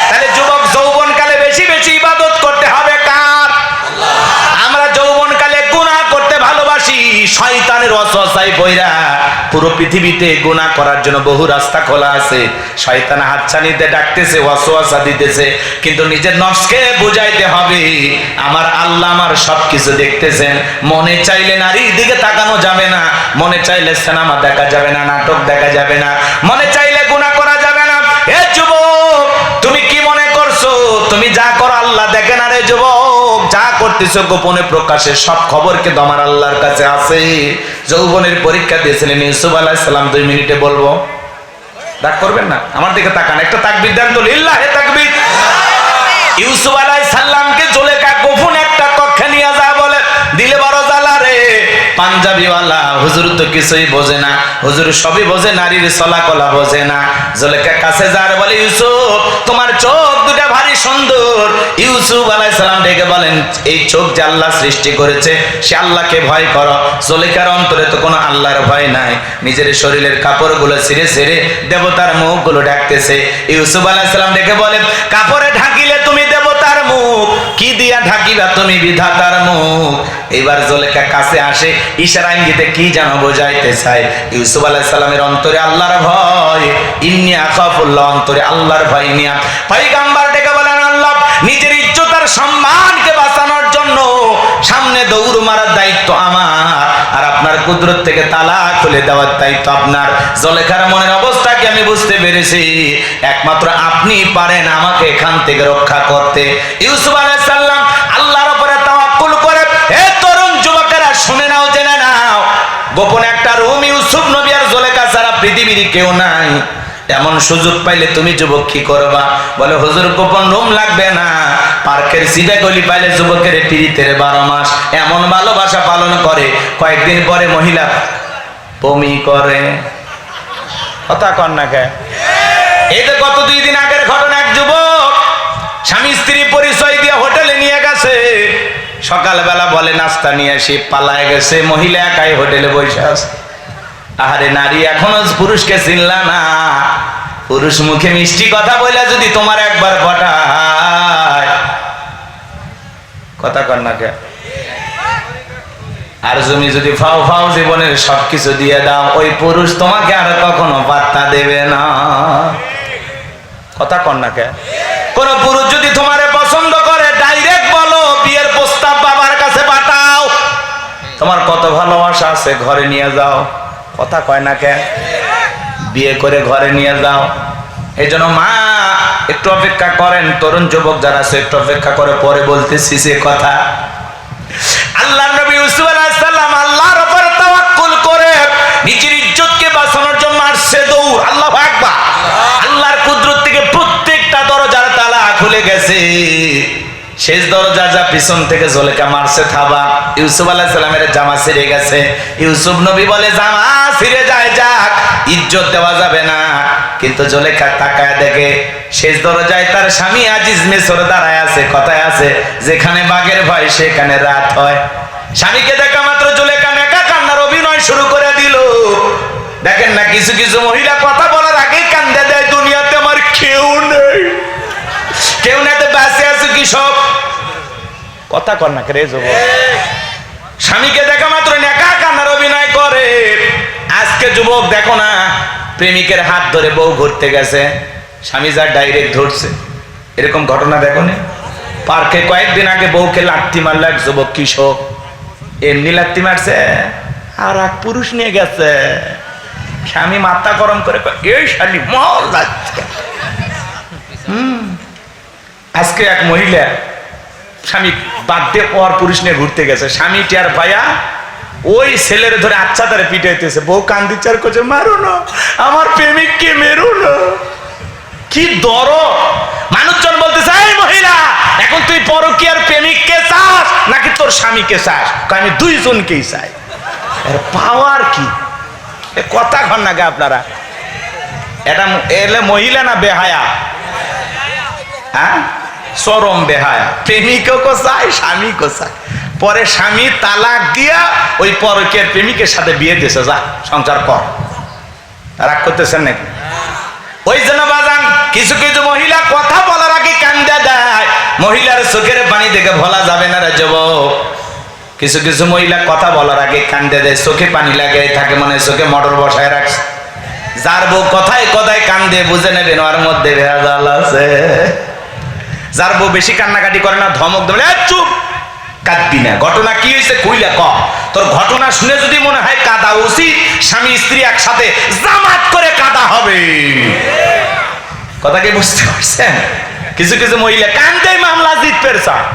তাহলে যুবক, যৌবন কালে বেশি বেশি ইবাদত করতে হবে কার? আমরা যৌবন কালে গুনাহ করতে ভালোবাসি, শয়তানের ওয়াসওয়াসায় পইরা। পুরো পৃথিবীতে গুনাহ করার জন্য বহু রাস্তা খোলা আছে, শয়তান হাতছানিতে ডাকতেছে, ওয়াসওয়াসা দিতেছে, কিন্তু নিজের নফসকে বুঝাইতে হবে, আমার আল্লাহ আমার সবকিছু দেখতেছেন। মনে চাইলে নারীর দিকে তাকানো যাবে না, মনে চাইলে সিনেমা দেখা যাবে না, নাটক দেখা যাবে না, মনে চাইলে গুনাহ করা যাবে না। এ যুবক, তুমি কি মনে করছো তুমি যা করো আল্লাহ দেখে না? রে যুবক, যা করতেছো গোপনে প্রকাশে সব খবর কিন্তু আমার আল্লাহর কাছে আছে। যৌবনের পরীক্ষা দিয়েছিলেন ইউসুফ আলাইহিস সালাম, 2 মিনিটে বলবো, রাগ করবেন না? আমার দিকে তাকান, একটা তাকবীর দেন তো, লিল্লাহে তাকবীর। ইউসুফ আলাইহিস সালামকে জুলেখা গোপন একটা কক্ষে নিয়ে যা বলে, দিলে বড় জ্বালা রে। পাঞ্জাবিওয়ালা হুজুর তো কিছুই বোঝে না, হুজুর সবই বোঝে, নারীর চলাকলা বোঝে না। জুলেখা কাছে যার বলে, ইউসুফ তোমার চোখ দুটা ভারী সুন্দর। ইউসুফ আলাইহিস সালাম ডেকে বলেন, এই চোখ যে আল্লাহ সৃষ্টি করেছে, সে আল্লাহকে ভয় করো। জুলেখার অন্তরে তো কোনো আল্লাহর ভয় নাই, নিজের শরীরের কাপড়গুলো ছিঁড়ে ছিঁড়ে দেবতার মুখগুলো ঢাকতেছে। ইউসুফ আলাইহিস সালাম ডেকে বলেন, কাপড়ে ঢাকিলে তুমি দেবতার মুখ, কি দিয়া ঢাকিবা তুমি বিধাতার মুখ? এবার জুলেখা কাছে আসে, ইশারা ইঙ্গিতে কি যেন বোঝাইতে চায়। ইউসুফ আলাইহিস সালামের অন্তরে আল্লাহর ভয়, ইন্নী আখাফুল্লাহ, অন্তরে আল্লাহর ভয় নিয়া পয়গম্বর ডেকে বলেন, আল্লাহ নিজের ইজ্জত আর সম্মানকে বাঁচানোর জন্য সামনে দৌড় মারার দায়িত্ব আমার, আর আপনার কুদরত থেকে তালা খুলে দেওয়ার দায়িত্ব আপনার। জুলেখার মনের অবস্থাকে আমি বুঝতে পেরেছি, একমাত্র আপনি পারেন আমাকে এখান থেকে রক্ষা করতে। ইউসুফ আলাইহিস সালাম আল্লাহর উপরে তাওয়াক্কুল করে। হে তরুণ যুবকেরা, শুনে নাও, জেনে নাও, গোপনে একটা রুম ইউসুফ নবী আর জুলেখা ছাড়া পৃথিবীর কেউ নাই। এমন সুযোগ পাইলে তুমি যুবক কি করবা? বলে হুজুর গোপন রুম লাগবে না, পার্কের সিধা গলি পাইলে যুবকের পিড়িতের 12 মাস এমন ভালোবাসা পালন করে, কয়েকদিন পরে মহিলা বমি করে। কথা কন না কে? এই তো গত 2 দিন আগের ঘটনা, এক যুবক স্বামী স্ত্রী পরিচয় দিয়ে হোটেলে নিয়ে গেছে, সকালবেলা বলে নাস্তা নিয়ে এসে পালায় গেছে, মহিলা একাই হোটেলে বসে আছে। আহারে নারী, এখনো পুরুষকে চিনলা না? পুরুষ মুখে মিষ্টি কথা বলে যদি তোমার একবার পটায়, কথা কর না কে? আর তুমি যদি ফাও ফাও জীবনের সবকিছু দিয়ে দাও, ওই পুরুষ তোমাকে আর কখনো পাত্তা দেবে না। কথা কর না কে? কোন পুরুষ যদি তোমারে পছন্দ করে, ডাইরেক্ট বলো, বিয়ের প্রস্তাব বাবার কাছে পাঠাও, তোমার কত ভালোবাসা আছে ঘরে নিয়ে যাও। কথা কয় না কে? বিয়ে করে ঘরে নিয়ে যাও। এই জন্য মা একটু অপেক্ষা করেন, তরুণ যুবক যারা আছে একটু অপেক্ষা করে, পরে বলতেছি সে কথা। আল্লাহর নবী ইউসুফ আলাইহিস সালাম আল্লাহর উপর তাওয়াক্কুল করে নিজের ইজ্জতকে বাঁচানোর জন্য মারছে দৌড়। আল্লাহু আকবার। আল্লাহর কুদরত থেকে প্রত্যেকটা দরজার তালা খুলে গেছে, শেষ দরজা যা পিছন থেকে জুলেখা মারছে থাবা। ইউসুফ আলাইহিস সালামের জামা ছিঁড়ে গেছে। ইউসুফ নবী বলে জামা ছিঁড়ে যায় যাক, ইজ্জত দেওয়া যাবে না। কিন্তু জুলেখা তাকায় দেখে শেষ দরজায় তার স্বামী আজিজ মিসর দাঁড়ায় আছে। কথায় আছে, যেখানে বাঘের ভয় সেখানে রাত হয়। স্বামীকে দেখা মাত্র জুলেখা নেকা কান্নার অভিনয় শুরু করে দিল। দেখেন না, কিছু কিছু মহিলা কথা বলার আগেই কান্দে দেয়, দুনিয়াতে আমার কেউ নেই, কেউ নেই, বাঁচে আছে কি সব। কথা কর না রে যুবক? স্বামীকে দেখা মাত্র নেকা কান্নার অভিনয় করে। আজকে যুবক দেখো না, প্রেমিকের হাত ধরে বউ ঘুরতে গেছে, স্বামী যা ডাইরেক্ট ধরছে, এরকম ঘটনা দেখো না? পার্কে কয়েকদিন আগে বউকে লাত্তি মারল এক যুবক, কিশোর, এমনি লাত্তি মারছে, আর এক পুরুষ নিয়ে গেছে। স্বামী মাথা গরম করে এই শালি মহল লাগছে। আজকে এক মহিলা স্বামী বাদ দিয়ে পর পুরুষ নিয়ে ঘুরতে গেছে, স্বামীটি আর ভাইয়া ওই ছেলের ধরে আচ্ছা তারে পিটাইতেছে, বউ কান্দিচার করছে, মারো না আমার প্রেমিককে, মেরো না। কি দর মানুষজন বলতেছে, এই মহিলা এখন তুই পরকীয়ার প্রেমিককে চাস নাকি তোর স্বামীকে চাস? আমি দুইজনকেই চাই। পাওয়ার কি? কথা কন না গে আপনারা? এটা এলে মহিলা না বেহায়া? হ্যাঁ, চরম বেহায়া। প্রেমিকও চায়, স্বামীকেও চায়। পরে স্বামী তালাক দিয়া ওই পরকীয়ার প্রেমিকের সাথে বিয়ে দিয়েছে, যা সংসার কর। রাগ করতেছেন নাকি? ওই জন্য বাজান, কিছু কিছু মহিলা কথা বলার আগে কান্দা দেয়। মহিলার চোখের পানি দেখে ভোলা যাবে না রে যুবক। কিছু কিছু মহিলা কথা বলার আগে কান্দে দেয়, চোখে পানি লাগে থাকে, মানে চোখে মোটর বসায় রাখছে। যার বউ কথায় কথায় কান্দে, বুঝে নেবেন ওর মধ্যে ভেজাল আছে। যার বউ বেশি কান্নাকাটি করে না, ধমক দেবে, চুপ, কাঁদবি না। ঘটনা কি হয়েছে কইলে ক। তোর ঘটনা শুনে যদি মনে হয় কাঁদা উচিত, স্বামী স্ত্রী একসাথে জামাত করে কাঁদা হবে। কথা কি বুঝতে পারছেন? কিছু কিছু মহিলা কান্দে মামলা জিততে চায়,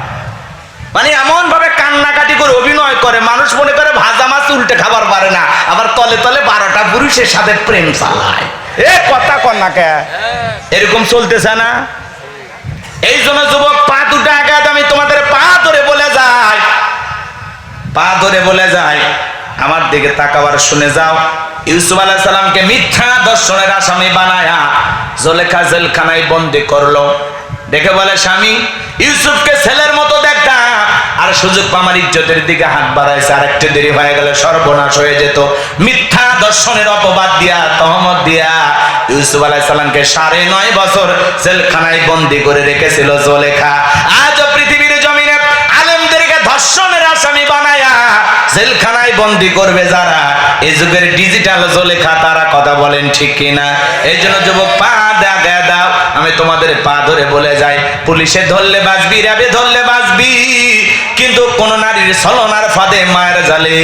মানে এমন ভাবে কান্নাকাটি করে অভিনয় করে, মানুষ মনে করে ভাজা মাছ উল্টে খাবার পারে না, আবার তলে তলে 12টা পুরুষের সাথে প্রেম চালায়। এ কথা কর না কে? এরকম চলতেছে না? এই জন্য যুবক, পা দুটা আঘাত আমি তোমাদের পা ধরে বলে যাই, পা ধরে বলে যাই, আমার দিকে তাকাবার শুনে যাও। ইউসুফ আলাইহিস সালামকে মিথ্যা দর্শনের আসামি বানায়া জুলেখা জেলখানায় বন্দি করলো। দেখে বলে, স্বামী ইউসুফকে ছেলের মতো দেখতাম, আর সুযোগ আমার ইজ্জতের দিকে হাত বাড়াইছে, আর একটু দেরি হয়ে গেলে সর্বনাশ হয়ে যেত। মিথ্যা দর্শনের অপবাদ দিয়া, তহমত দিয়া ইউসুফ আলাইহিস সালামকে 9.5 বছর জেলখানায় বন্দি করে রেখেছিল জুলেখা। আজ পৃথিবীর জমিনে আলেমদেরকে ধর্ষণের আসামি বানায়া জেলখানায় বন্দি করবে যারা, এই যুগের ডিজিটাল জুলেখা, তারা কথা বলেন ঠিক কিনা? এই জন্য যুবক, পা দাও, আমি তোমাদের পা ধরে বলে যাই, পুলিশে ধরলে বাঁচবি, র্যাবে ধরলে বাঁচবি, কিন্তু কোন নারীর ছলনার ফাঁদে, মায়ের জালে,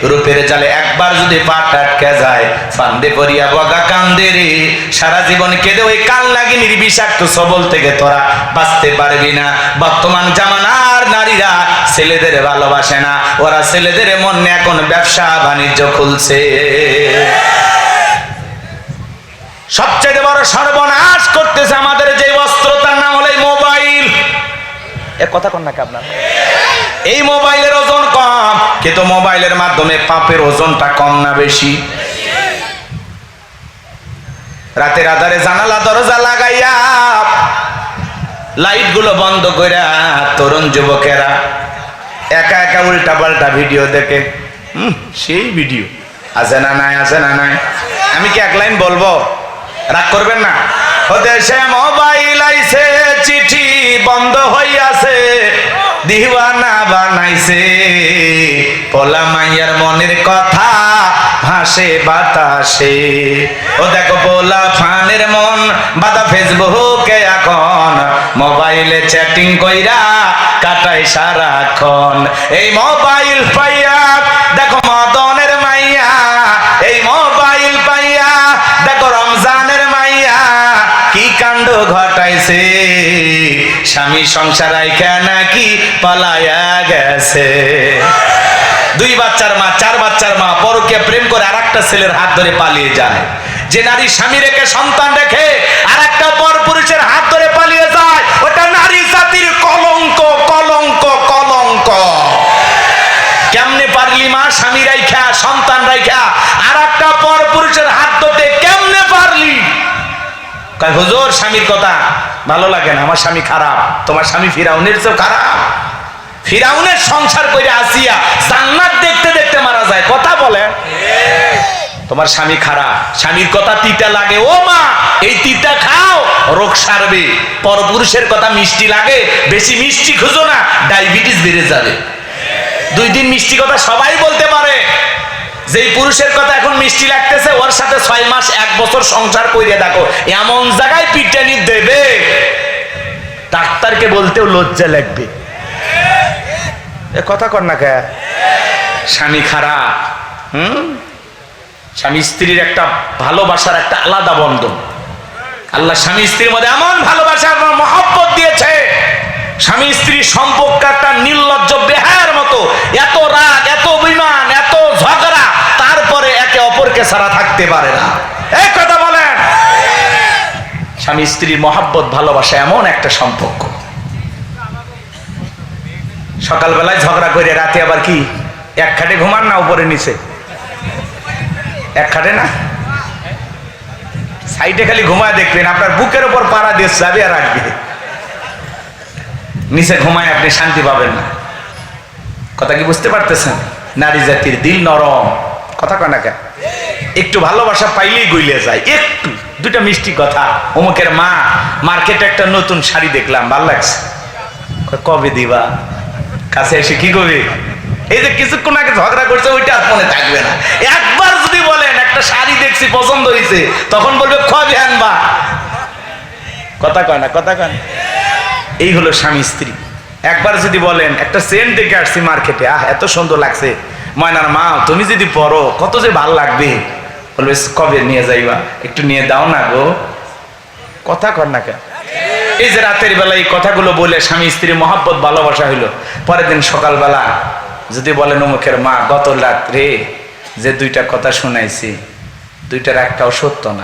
রূপের জালে একবার যদি পা আটকে যায়, ফান্দে পড়িয়া বগা কান্দে রে, সারা জীবন কেঁদে ওই কাল লাগি নির্বিষাক্ত সবল থেকে তোরা বাঁচতে পারবি না। বর্তমান জামানার নারীরা ছেলেদের ভালোবাসে না, ওরা ছেলেদের মনে এখন ব্যবসা বাণিজ্য খুলছে। সবচেয়ে বড় সর্বনাশ করতেছে আমাদের যে অস্ত্র, তার নাম হলো মোবাইল। এ কথা কন নাকি আপনার? এই মোবাইলের ওজন কম, কিন্তু মোবাইলের মাধ্যমে পাপের ওজনটা কম না বেশি? রাতের আধারে জানালা দরজা লাগাইয়া লাইট গুলো বন্ধ কইরা তরুণ যুবকেরা একা একা উল্টা পাল্টা ভিডিও দেখে। সেই ভিডিও আছে না নাই, আছে না নাই? আমি কি এক লাইন বলবো? রাগ করবেন না। ও দেশে মোবাইল আইছে, চিঠি বন্ধ হইয়াছে, দিওয়ানা বানাইছে, পোলা মাইয়ার মনের কথা ভাসে বাতাসে। ও দেখো পোলা ফানের মন বাদা ফেসবুকে এখন, মোবাইলে চ্যাটিং কইরা কাটায় সারাক্ষণ। এই মোবাইল পাইয়া দেখো মদনের মাইয়া, এই মোবাইল পাইয়া দেখো রমজানের মাইয়া কি কাণ্ড ঘটাইছে, স্বামী সংসার আইকা নাকি পালায়া গেছে। 2 বাচ্চার মা, 4 বাচ্চার মা পরকীয়া প্রেম করে আরেকটা ছেলের হাত ধরে পালিয়ে যায়। যে নারী স্বামী রেখে সন্তান রেখে আরেকটা পর পুরুষের হাত ধরে পালিয়ে যায়, ওটা নারী জাতির কলঙ্ক, কলঙ্ক, কলঙ্ক। কেমনে পারলি মা স্বামী রাইখা সন্তান রাইখা আরেকটা পর পুরুষের হাত ধরতে কেমনে পারলি? কয় হুজুর স্বামীর কথা ভালো লাগে না, আমার স্বামী খারাপ। তোমার স্বামী ফিরাউনের চেয়েও খারাপ। ফিরাউনের সংসার করে আসিয়া জান্নাত দেখতে দেখতে মারা যায়। কথা বলে তোমার স্বামী খারাপ, স্বামীর কথা তিতা লাগে, ও মা এই তিতা খাও রোগ সারবে। পরপুরুষের কথা মিষ্টি লাগে, বেশি মিষ্টি খুঁজো না, ডায়াবেটিস বেড়ে যাবে। 2 দিন মিষ্টি কথা সবাই বলতে পারে। যেই পুরুষের কথা এখন মিষ্টি লাগতেছে, ওর সাথে 6 মাস 1 বছর সংসার কইরে দেখো, এমন জায়গায় পিটানি দেবে ডাক্তারকে বলতেও লজ্জা লাগবে। এ কথা কর না কে? স্বামী খারাপ। স্বামী স্ত্রীর একটা ভালোবাসার একটা আলাদা বন্ধন। আল্লাহ স্বামী স্ত্রীর মধ্যে এমন ভালোবাসার মহব্বত দিয়েছে, স্বামী স্ত্রীর সম্পর্ক একটা নির্লজ্জ বেহায়ার মতো, এত রাগ, এত অভিমান, এত ঝগড়া, তারপরে একে অপরকে ছাড়া থাকতে পারে না। এই কথা বলেন। স্বামী স্ত্রীর মহব্বত ভালোবাসা এমন একটা সম্পর্ক। সকালবেলায় ঝগড়া করে রাতে আবার কি এক খাটে ঘুমান না উপরে নিচে? এক খাটে না, সাইডে খালি ঘুমায় দেখবেন, আপনার বুকের উপর পাড়া দিয়ে যাবে আর রাখবে, নিচে ঘুমায় আপনি শান্তি পাবেন না। কথা কি বুঝতে পারতেছেন? নারী জাতির দিল নরম। কথা কয় না কেন? একটু ভালোবাসা পাইলেই গইলে যায়। একটু 2টা মিষ্টি কথা। অমুকের মা মার্কেটে একটা নতুন শাড়ি দেখলাম, ভালো লাগছে, কবে দিবা? কাছে এসে কি করবে? এই যে কিছুক্ষণ আগে ঝগড়া করছে ওইটা আর মনে থাকবে না। একবার যদি বলেন একটা শাড়ি দেখছি পছন্দ হয়েছে, তখন বলবে কবে আনবা? কথা কয় না, কথা কয় না। এই হলো স্বামী স্ত্রী। একবার যদি বলেন একটা সেন্ট দেখে আসছি মার্কেটে, এত সুন্দর লাগছে, ময়নার মা তুমি যদি পরো কত যে ভাল লাগবে, বলবে কবে নিয়ে যাইবা? একটু নিয়ে দাও না গো। কথা কর না কেন? এই যে রাতের বেলা এই কথাগুলো বলে স্বামী স্ত্রী মহব্বত ভালোবাসা হইলো, পরের দিন সকালবেলা যদি বলেন অমুকের মা গত রাত্রে যে 2টা কথা শুনাইছি, 2টার একটাও সত্য না।